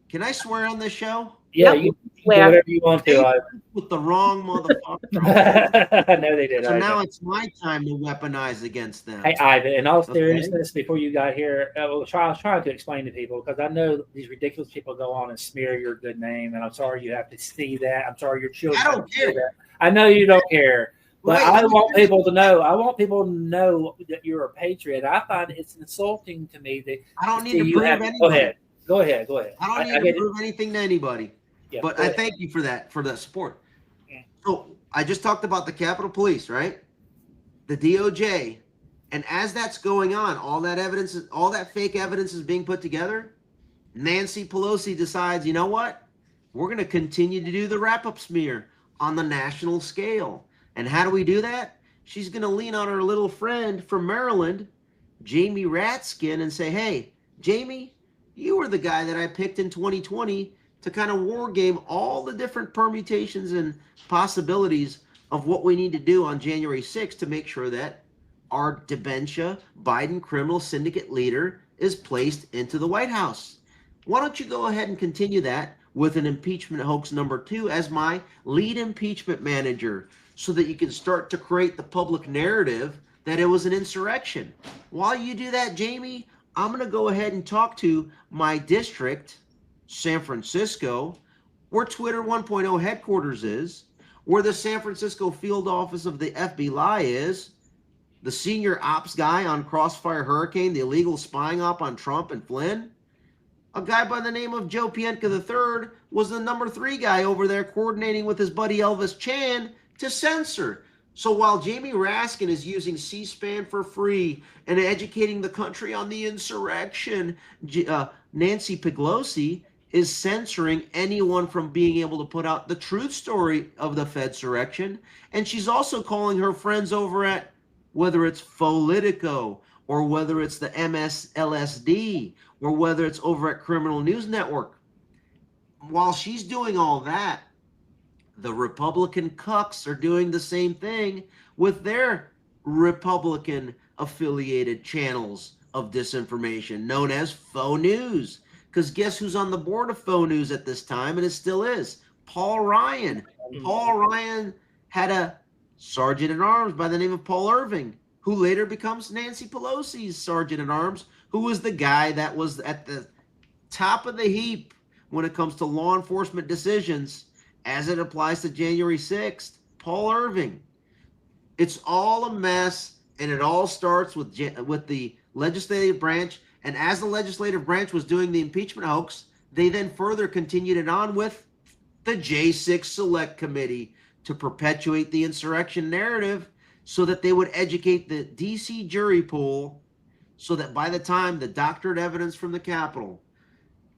Can I swear on this show? Yeah, Yep. you can do Where- whatever you want to. With the wrong motherfucker. I know they did. So I now know. it's my time to weaponize against them. Hey, Ivan, in all Okay. seriousness, before you got here, I was trying to explain to people because I know these ridiculous people go on and smear your good name, and I'm sorry you have to see that. I'm sorry your children. I don't have to see care. that. I know you don't care, but Wait, I let me want finish. people to know. I want people to know that you're a patriot. I find it's insulting to me that I don't need see to you prove have. anything. Go ahead. Go ahead. I don't need get to it. prove anything to anybody. Yeah, But go I ahead. thank you for that support. Yeah. So I just talked about the Capitol Police, right? The DOJ, and as that's going on, all that fake evidence is being put together. Nancy Pelosi decides, you know what? We're going to continue to do the wrap-up smear on the national scale. And how do we do that? She's going to lean on her little friend from Maryland, Jamie Ratskin, and say, hey, Jamie, you were the guy that I picked in 2020 to kind of war game all the different permutations and possibilities of what we need to do on January 6th to make sure that our dementia Biden criminal syndicate leader is placed into the White House. Why don't you go ahead and continue that with an impeachment hoax number 2 as my lead impeachment manager so that you can start to create the public narrative that it was an insurrection. While you do that, Jamie, I'm going to go ahead and talk to my district, San Francisco, where Twitter 1.0 headquarters is, where the San Francisco field office of the FBI is, the senior ops guy on Crossfire Hurricane, the illegal spying op on Trump and Flynn. A guy by the name of Joe Pientka III was the number 3 guy over there coordinating with his buddy Elvis Chan to censor. So while Jamie Raskin is using C-SPAN for free and educating the country on the insurrection, Nancy Pelosi is censoring anyone from being able to put out the truth story of the Fedsurrection. And she's also calling her friends over at, whether it's Politico or whether it's the MSLSD or whether it's over at Criminal News Network. While she's doing all that, the Republican cucks are doing the same thing with their Republican affiliated channels of disinformation known as faux news. Because guess who's on the board of faux news at this time, and it still is? Paul Ryan. Paul Ryan had a sergeant at arms by the name of Paul Irving, who later becomes Nancy Pelosi's sergeant at arms, who was the guy that was at the top of the heap when it comes to law enforcement decisions as it applies to January 6th. Paul Irving. It's all a mess, and it all starts with the legislative branch. And as the legislative branch was doing the impeachment hoax, they then further continued it on with the J6 Select Committee to perpetuate the insurrection narrative so that they would educate the DC jury pool so that by the time the doctored evidence from the Capitol,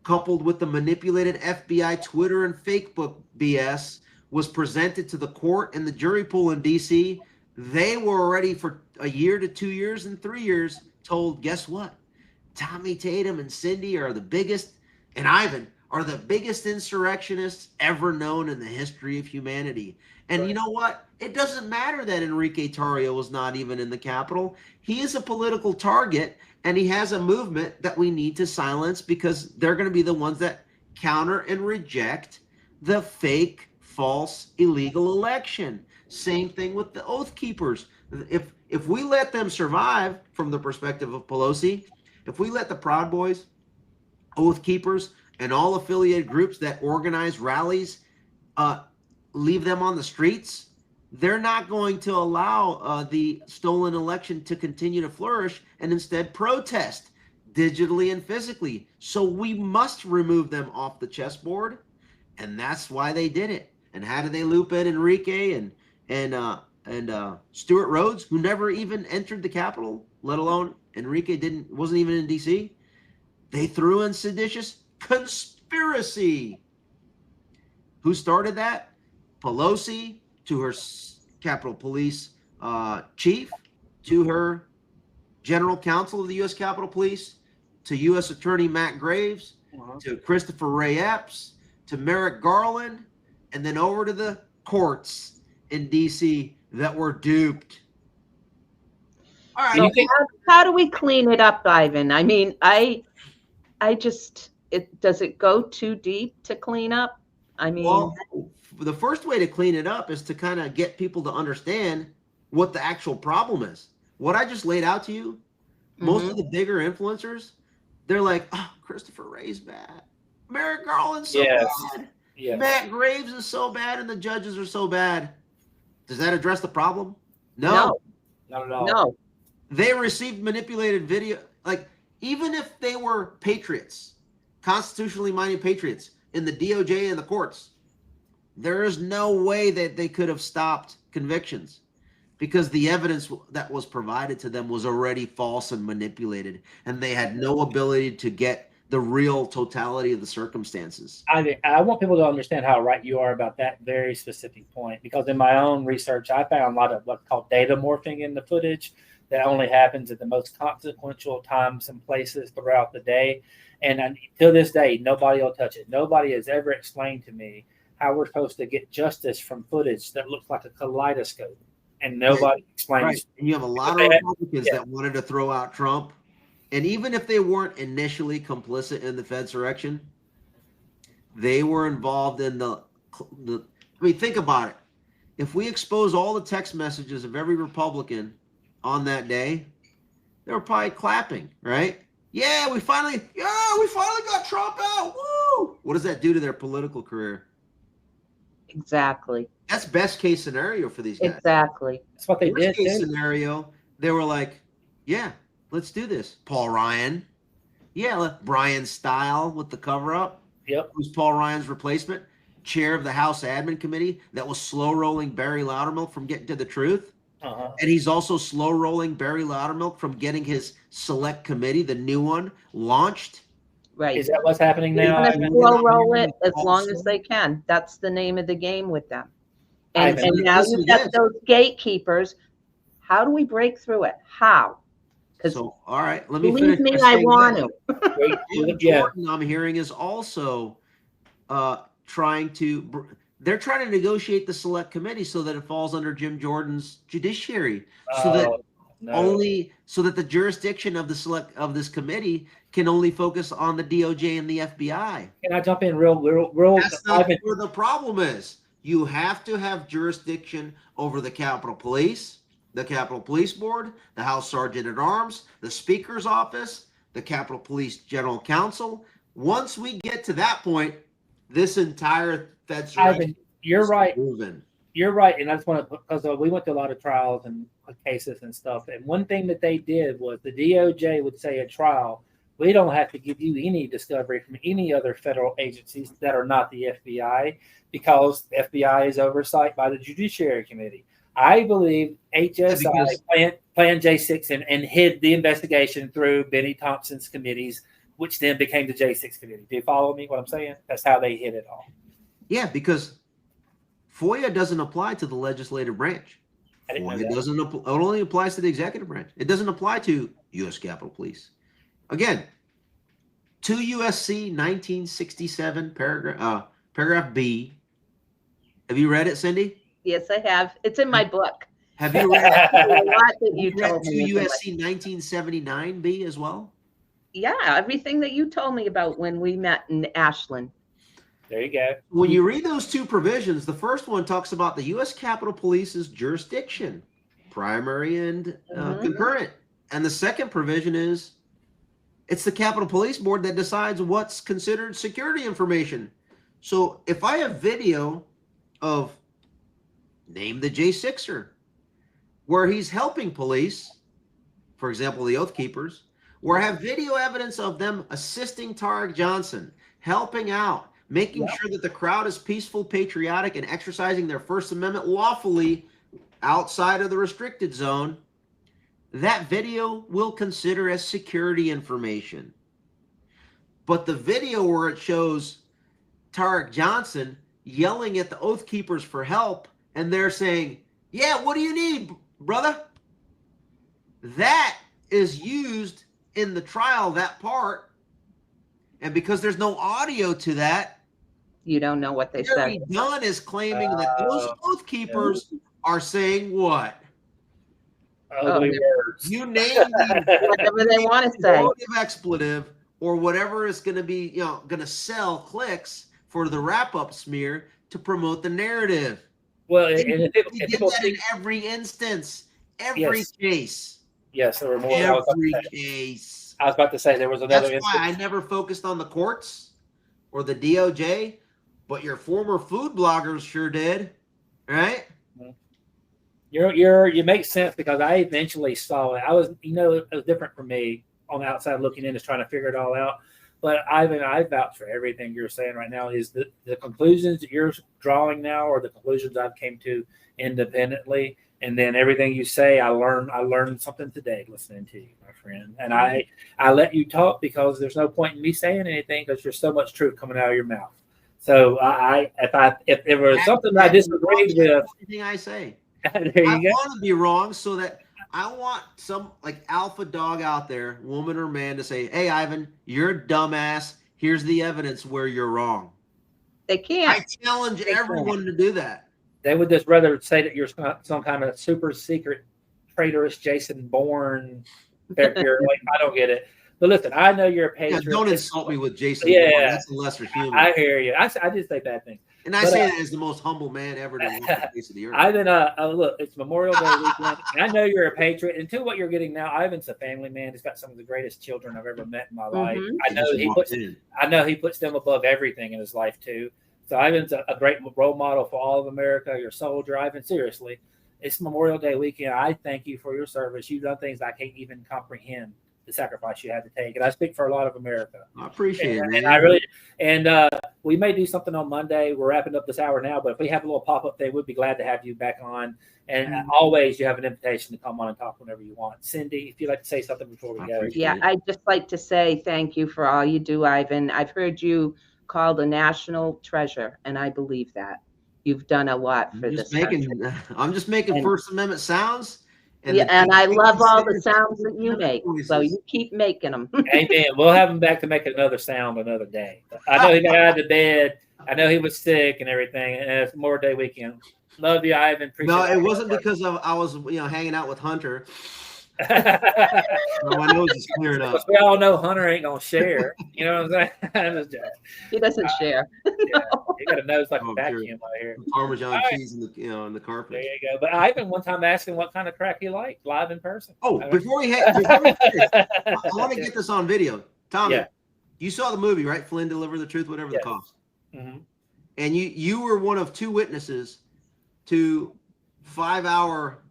coupled with the manipulated FBI Twitter and Facebook BS, was presented to the court and the jury pool in DC, they were already for a year to 2 years and 3 years told, guess what? Tommy Tatum and Cindy are the biggest, and Ivan are the biggest insurrectionists ever known in the history of humanity. And Right. You know what? It doesn't matter that Enrique Tarrio was not even in the Capitol. He is a political target, and he has a movement that we need to silence because they're going to be the ones that counter and reject the fake, false, illegal election. Same thing with the Oath Keepers. If we let them survive from the perspective of Pelosi, if we let the Proud Boys, Oath Keepers, and all affiliated groups that organize rallies leave them on the streets, they're not going to allow the stolen election to continue to flourish and instead protest digitally and physically. So we must remove them off the chessboard, and that's why they did it. And how did they loop in Enrique and Stuart Rhodes, who never even entered the Capitol, let alone Enrique wasn't even in DC? They threw in seditious conspiracy. Who started that? Pelosi, to her Capitol Police chief, to her general counsel of the U.S. Capitol Police, to U.S. Attorney Matt Graves, to Christopher Ray Epps, to Merrick Garland, and then over to the courts in D.C. that were duped. All right. So how do we clean it up, Ivan? I mean, I just, does it go too deep to clean up? I mean, Well, the first way to clean it up is to kind of get people to understand what the actual problem is. What I just laid out to you, most Mhm. of the bigger influencers, they're like, oh, Christopher Wray's bad. Merrick Garland's so Yes. bad. Yeah. Matt Graves is so bad, and the judges are so bad. Does that address the problem? No. Not at all. no. They received manipulated video. Like, even if they were patriots, constitutionally minded patriots in the DOJ and the courts, there is no way that they could have stopped convictions because the evidence that was provided to them was already false and manipulated, and they had no ability to get the real totality of the circumstances. I want people to understand how right you are about that very specific point, because in my own research, I found a lot of what's called data morphing in the footage that only happens at the most consequential times and places throughout the day. And to this day, nobody will touch it. Nobody has ever explained to me how we're supposed to get justice from footage that looks like a kaleidoscope. And nobody explains. Right. And you have a lot of Republicans that wanted to throw out Trump. And even if they weren't initially complicit in the Fedsurrection, they were involved in the I mean, think about it. If we expose all the text messages of every Republican on that day, they were probably clapping, right? Yeah, we finally got Trump out. Woo! What does that do to their political career? Exactly. That's best case scenario for these guys. Exactly. That's what they did. Worst case Too. scenario, they were like, yeah, let's do this. Paul Ryan. Yeah, Brian Style with the cover up. Yep. Who's Paul Ryan's replacement? Chair of the House Admin Committee that was slow rolling Barry Loudermilk from getting to the truth. Uh-huh. And he's also slow rolling Barry Loudermilk from getting his select committee, the new one, launched. Right. Is that what's happening They're now? going to slow roll it as long as they can. That's the name of the game with them. And now Listen you've to got this. those gatekeepers. How do we break through it? How? Because So, all right, let me believe finish. me, by I saying want this. to. Jim Yeah. Jordan, I'm hearing, is also trying to. They're trying to negotiate the select committee so that it falls under Jim Jordan's judiciary, so that so that the jurisdiction of this committee can only focus on the DOJ and the FBI. Can I jump in real? That's not where the problem is. You have to have jurisdiction over the Capitol Police, the Capitol Police Board, the House Sergeant at Arms, the Speaker's Office, the Capitol Police General Counsel. Once we get to that point, this entire Ivan, you're right. Proven. You're right, and I just want to, because we went to a lot of trials and cases and stuff. And one thing that they did was the DOJ would say at trial, we don't have to give you any discovery from any other federal agencies that are not the FBI, because the FBI is oversight by the Judiciary Committee. I believe HSI planned J6 and hid the investigation through Benny Thompson's committees, which then became the J6 committee. Do you follow me what I'm saying? That's how they hid it all. Yeah, because FOIA doesn't apply to the legislative branch. FOIA doesn't. It only applies to the executive branch. It doesn't apply to U.S. Capitol Police. Again, 2 U.S.C. 1967 paragraph B. Have you read it, Cindy? Yes, I have. It's in my book. Have you read, A lot that you read told 2 me. U.S.C. 1979 B as well? Yeah, everything that you told me about when we met in Ashland. There you go. When you read those two provisions, the first one talks about the U.S. Capitol Police's jurisdiction, primary and concurrent. And the second provision is it's the Capitol Police Board that decides what's considered security information. So if I have video of, name the J6er, where he's helping police, for example, the Oath Keepers, where I have video evidence of them assisting Tarek Johnson, helping out, making sure that the crowd is peaceful, patriotic, and exercising their First Amendment lawfully outside of the restricted zone, that video will consider as security information. But the video where it shows Tarek Johnson yelling at the Oath Keepers for help, and they're saying, yeah, what do you need, brother? That is used in the trial, that part. And because there's no audio to that, You don't know what they said. Gary Dunn is claiming that those Oath Keepers are saying what? Ugly words. You name Whatever they want to say. expletive or whatever is going to be, going to sell clicks for the wrap-up smear to promote the narrative. Well, and They if did people that think, in every instance, every Yes. case, yes, there were more. I case. was about to say there was another That's why I instance. never focused on the courts or the DOJ, but your former food bloggers sure did, right? You make sense because I eventually saw it. I was, it was different for me on the outside looking in, just trying to figure it all out. But I vouch for everything you're saying right now. Is the conclusions that you're drawing now, or the conclusions I've came to independently, and then everything you say, I learned something today listening to you, my friend. And I let you talk because there's no point in me saying anything because there's so much truth coming out of your mouth. So if there was something I disagreed with, everything I say. there you I go. want to be wrong so that I want some like alpha dog out there, woman or man, to say, "Hey, Ivan, you're a dumbass. Here's the evidence where you're wrong." They can't. I challenge everyone to do that. They would just rather say that you're some kind of super secret, traitorous Jason Bourne character. Like, I don't get it. But listen, I know you're a Yeah, patriot. don't insult me with Jason. Yeah. Bourne. That's a lesser human. I hear you. I just say bad things. And I But, say that as the most humble man ever to walk the face of the earth. Ivan, look, it's Memorial Day weekend. And I know you're a patriot. And to what you're getting now, Ivan's a family man. He's got some of the greatest children I've ever met in my life. Mhm. I know he puts them above everything in his life too. So Ivan's a great role model for all of America. You're a soldier, Ivan. Seriously, it's Memorial Day weekend. I thank you for your service. You've done things I can't even comprehend. The sacrifice you had to take, and I speak for a lot of America. I appreciate it, man. And I really, we may do something on Monday. We're wrapping up this hour now, but if we have a little pop-up thing, we'd be glad to have you back on. And always, you have an invitation to come on and talk whenever you want. Cindy, if you'd like to say something before we go. Yeah, I'd just like to say thank you for all you do, Ivan. I've heard you called a national treasure, and I believe that. You've done a lot for this country. I'm just making First Amendment sounds. And I love all the sounds that you make. So you keep making them. Amen. We'll have him back to make another sound another day. I know he got out of the bed. I know he was sick and everything. And it's Memorial Day weekend. Love you, Ivan. Appreciate No, it wasn't because I was hanging out with Hunter. My nose is clearing up. We all know Hunter ain't gonna share. You know what I'm saying? He doesn't share. Yeah, he got a nose like a vacuum sure. out here. Parmesan cheese in the carpet. There you go. But Ivan one time asked him what kind of crack he liked live in person. Oh, before we finish, I want to get this on video. Tommy, Yeah. You saw the movie, right? Flynn Deliver the Truth, whatever the cost. Mm-hmm. And you were one of two witnesses to 5-hour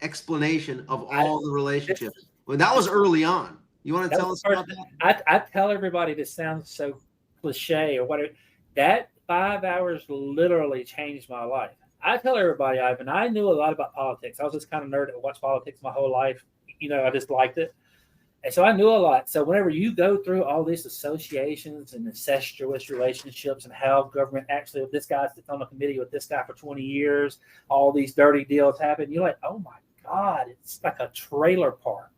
explanation of all the relationships. Well, that was early on. You want to tell us about that? I tell everybody this sounds so cliche or whatever. That 5 hours literally changed my life. I tell everybody, Ivan, I knew a lot about politics. I was just kind of nerd that watched politics my whole life. I just liked it. And so I knew a lot. So whenever you go through all these associations and incestuous relationships and how government actually, if this guy sits on a committee with this guy for 20 years, all these dirty deals happen, you're like, oh my God, it's like a trailer park.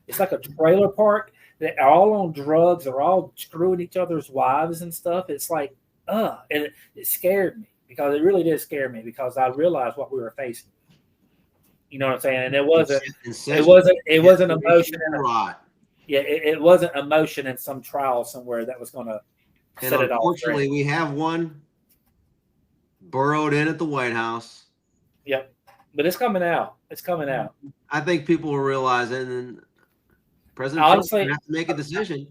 It's like a trailer park that are all on drugs. They're all screwing each other's wives and stuff. It's like, and it scared me because it really did scare me because I realized what we were facing. You know what I'm saying? And it wasn't emotion. Yeah, it wasn't emotion in some trial somewhere that was going to set it off. Unfortunately, we have one burrowed in at the White House. Yep. But it's coming out. It's coming out. I think people will realize it, and President Trump will have to make a decision.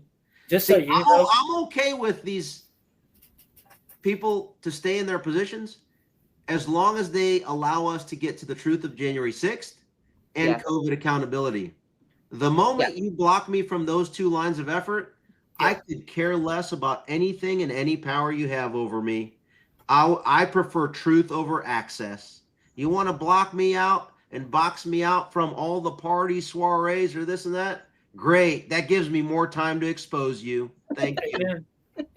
Just so you know, I'm okay with these people to stay in their positions as long as they allow us to get to the truth of January 6th and COVID accountability. The moment you block me from those two lines of effort, I could care less about anything and any power you have over me. I prefer truth over access. You want to block me out and box me out from all the party soirees or this and that? Great. That gives me more time to expose you. Thank you. Amen.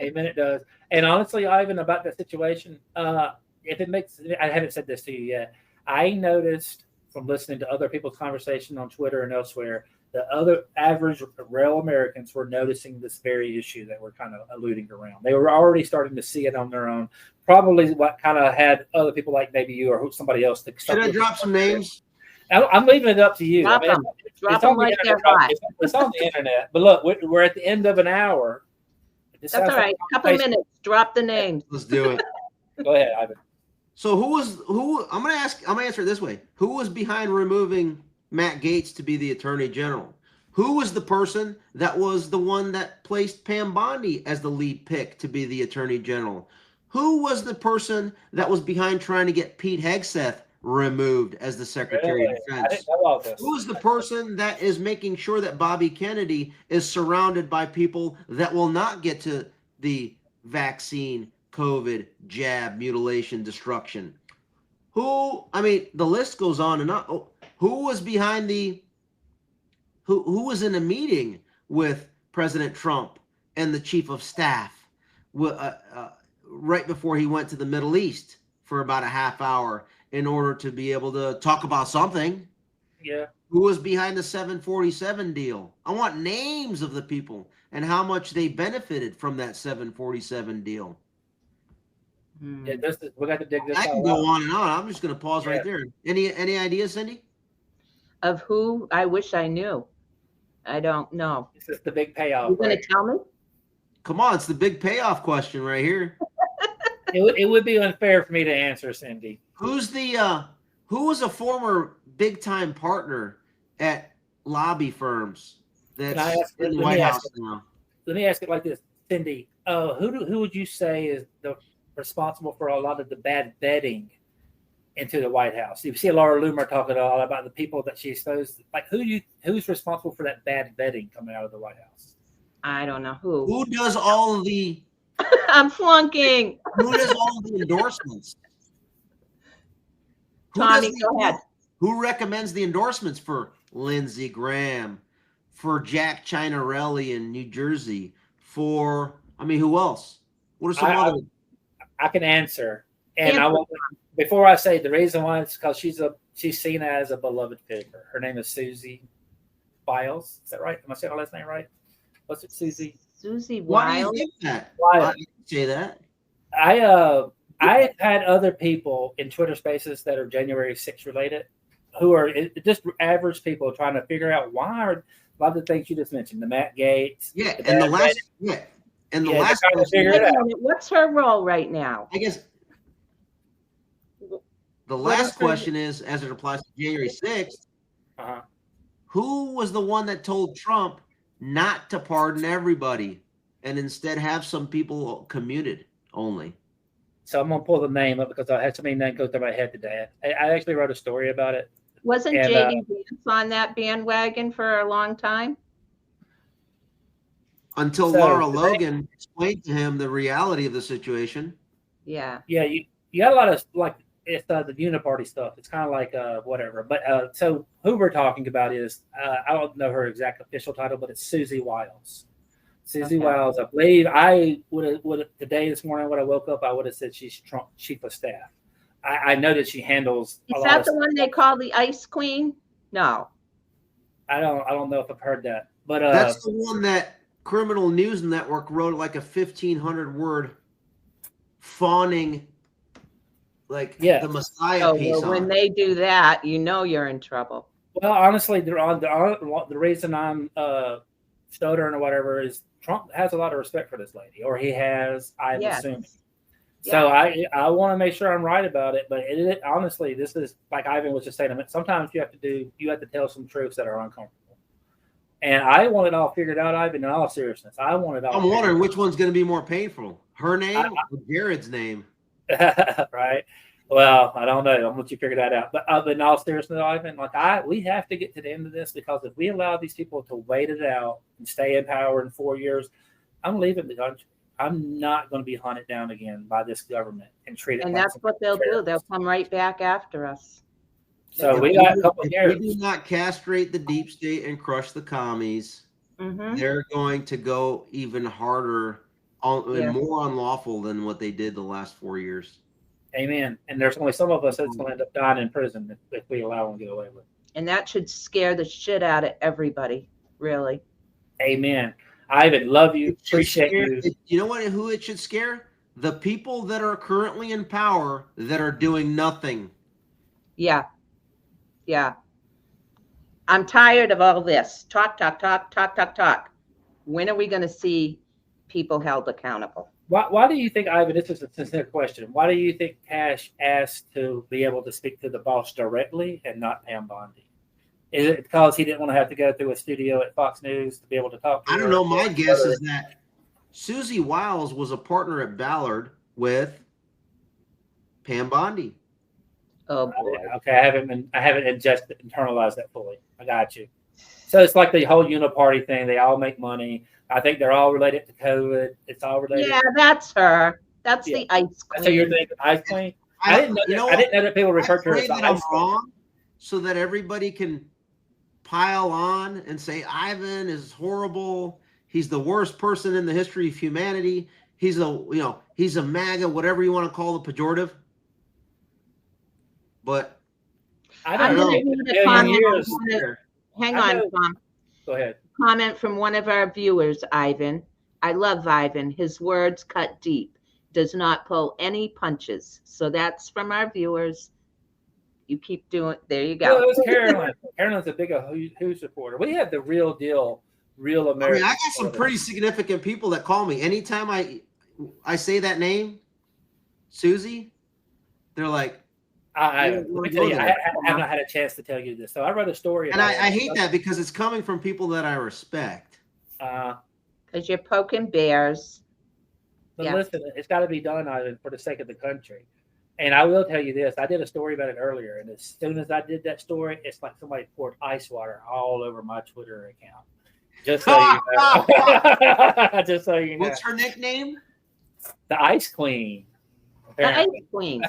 Amen, it does. And honestly, Ivan, about that situation, if it makes, I haven't said this to you yet. I noticed from listening to other people's conversation on Twitter and elsewhere, the other average real Americans were noticing this very issue that we're kind of alluding around. They were already starting to see it on their own. Probably what kind of had other people like maybe you or somebody else. Should I drop some names? I'm leaving it up to you. Drop them. Drop them like they're hot. It's on the internet. But look, we're at the end of an hour. This That's sounds all like right. a Couple of conversation. minutes. Drop the names. Let's do it. Go ahead, Ivan. So I'm gonna answer it this way. Who was behind removing Matt Gaetz to be the Attorney General? Who was the person that was the one that placed Pam Bondi as the lead pick to be the Attorney General? Who was the person that was behind trying to get Pete Hegseth removed as the Secretary of Really? I Defense? didn't know all this. Who is the person that is making sure that Bobby Kennedy is surrounded by people that will not get to the vaccine, COVID, jab, mutilation, destruction? The list goes on and on. Who was behind who was in a meeting with President Trump and the chief of staff right before he went to the Middle East for about a half hour in order to be able to talk about something? Yeah. Who was behind the 747 deal? I want names of the people and how much they benefited from that 747 deal. Yeah, we got to dig this I out. can go on and on. I'm just going to pause right there. Any ideas, Cindy? Of who I wish I knew. I don't know. This is the big payoff. You going to tell me? Come on, it's the big payoff question right here. It would be unfair for me to answer, Cindy. Who was a former big time partner at lobby firms that's in the White House now? Let me ask it like this, Cindy. Who would you say is the responsible for a lot of the bad vetting into the White House? You see Laura Loomer talking a lot about the people that she exposed. Like who's responsible for that bad vetting coming out of the White House? I don't know who. Who does all of the I'm flunking. Who does all of the endorsements? Tommy, go ahead. Who recommends the endorsements for Lindsey Graham, for Jack Cianarelli in New Jersey, who else? What are some other? I can answer, and I will. Before I say the reason why, it's because she's seen as a beloved figure. Her name is Susie Wiles. Is that right? Am I saying her last name right? What's it, Susie? Susie Why Wiles. do you think that? Wiles. I didn't say that. I've had other people in Twitter Spaces that are January 6th related, who are just average people trying to figure out why are a lot of the things you just mentioned, the Matt Gaetz. And the last trying to figure it out. What's her role right now? I guess the last question is, as it applies to January 6th, who was the one that told Trump not to pardon everybody and instead have some people commuted only? So I'm gonna pull the name up because I had so many names go through my head today. I actually wrote a story about it. Wasn't JD Vance on that bandwagon for a long time? Until Laura Logan explained to him the reality of the situation. Yeah. Yeah, you got a lot of it's the uniparty stuff. It's kind of like whatever. But so who we're talking about is I don't know her exact official title, but it's Susie Wiles. Susie Wiles, I believe I would today this morning when I woke up, I would have said she's Trump chief of staff. I know that she handles. Is that the one they call the Ice Queen? No. I don't know if I've heard that, but that's the one that Criminal News Network wrote like a 1,500 word fawning, the Messiah piece. When they do that, you know you're in trouble. Well, honestly, the reason I'm stuttering or whatever is Trump has a lot of respect for this lady, or he has, I'm assuming. So I want to make sure I'm right about it, but honestly, this is like Ivan was just saying. Sometimes you have to tell some truths that are uncomfortable, and I want it all figured out, Ivan. In all seriousness, I want it all. I'm wondering which one's going to be more painful, her name or Jared's name? Right. Well, I don't know. I'm going to let you figure that out. But in all seriousness, Ivan, we have to get to the end of this, because if we allow these people to wait it out and stay in power in 4 years, I'm leaving the country. I'm not going to be hunted down again by this government and treated. And that's what they'll do. They'll come right back after us. So we got a couple of years. If we do not castrate the deep state and crush the commies, they're going to go even harder and more unlawful than what they did the last 4 years. Amen. And there's only some of us that's going to end up dying in prison if we allow them to get away with it. And that should scare the shit out of everybody, really. Amen. Ivan, love you. Appreciate you. You know what? Who it should scare? The people that are currently in power that are doing nothing. Yeah. Yeah. I'm tired of all this. Talk. When are we going to see people held accountable. Why do you think, Ivan, this is a sincere question, why do you think Cash asked to be able to speak to the boss directly and not Pam Bondi? Is it because he didn't want to have to go through a studio at Fox News to be able to talk to I her? don't know. My guess is that Susie Wiles was a partner at Ballard with Pam Bondi. Oh boy. Okay, I haven't internalized that fully. I got you. So it's like the whole Uniparty thing. They all make money. I think they're all related to COVID. It's all related. Yeah, that's her. That's Yeah. the ice That's how you're queen. thinking, Ice Queen. I didn't know. I didn't know that people refer to her I as pray the that I'm Ice Queen. wrong, so that everybody can pile on and say Ivan is horrible. He's the worst person in the history of humanity. He's a MAGA, whatever you want to call the pejorative. But I I'm don't going know. to read a comment. Years. Hang I on, know. Tom. Go ahead. Comment from one of our viewers, Ivan. I love Ivan. His words cut deep. Does not pull any punches. So that's from our viewers. You keep doing. There you Well, go. it was Carolyn. Carolyn's a big Who supporter. We have the real deal, real I American. mean, I got some pretty significant people that call me anytime I say that name, Susie. They're like, Let me tell you, I have not had a chance to tell you this. So I wrote a story. and about I it. hate that because it's coming from people that I respect. Because you're poking bears. But Yeah. listen, it's got to be done, Ivan, for the sake of the country. And I will tell you this: I did a story about it earlier, and as soon as I did that story, it's like somebody poured ice water all over my Twitter account. Just so you know. Just so you know. What's her nickname? The Ice Queen. The ice apparently. queen.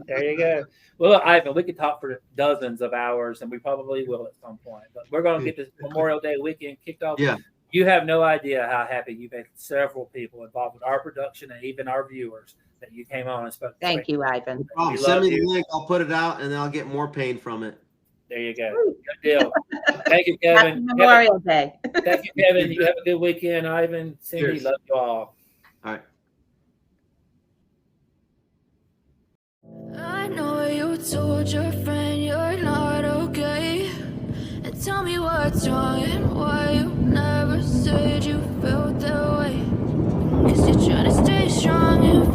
There you go. Well, look, Ivan, we could talk for dozens of hours, and we probably will at some point. But we're going to get this Memorial Day weekend kicked off. Yeah. You have no idea how happy you made several people involved with our production and even our viewers that you came on and spoke. Thank you, Ivan. Oh, We send love me the you. link. I'll put it out, and then I'll get more pain from it. There you go. Good deal. Thank you, Happy Kevin. Memorial Day. Thank you, Kevin. You have a good weekend, Ivan. Cindy, Cheers. love you all. All right. I know you told your friend you're not okay. And tell me what's wrong and why you never said you felt that way. 'Cause you're trying to stay strong and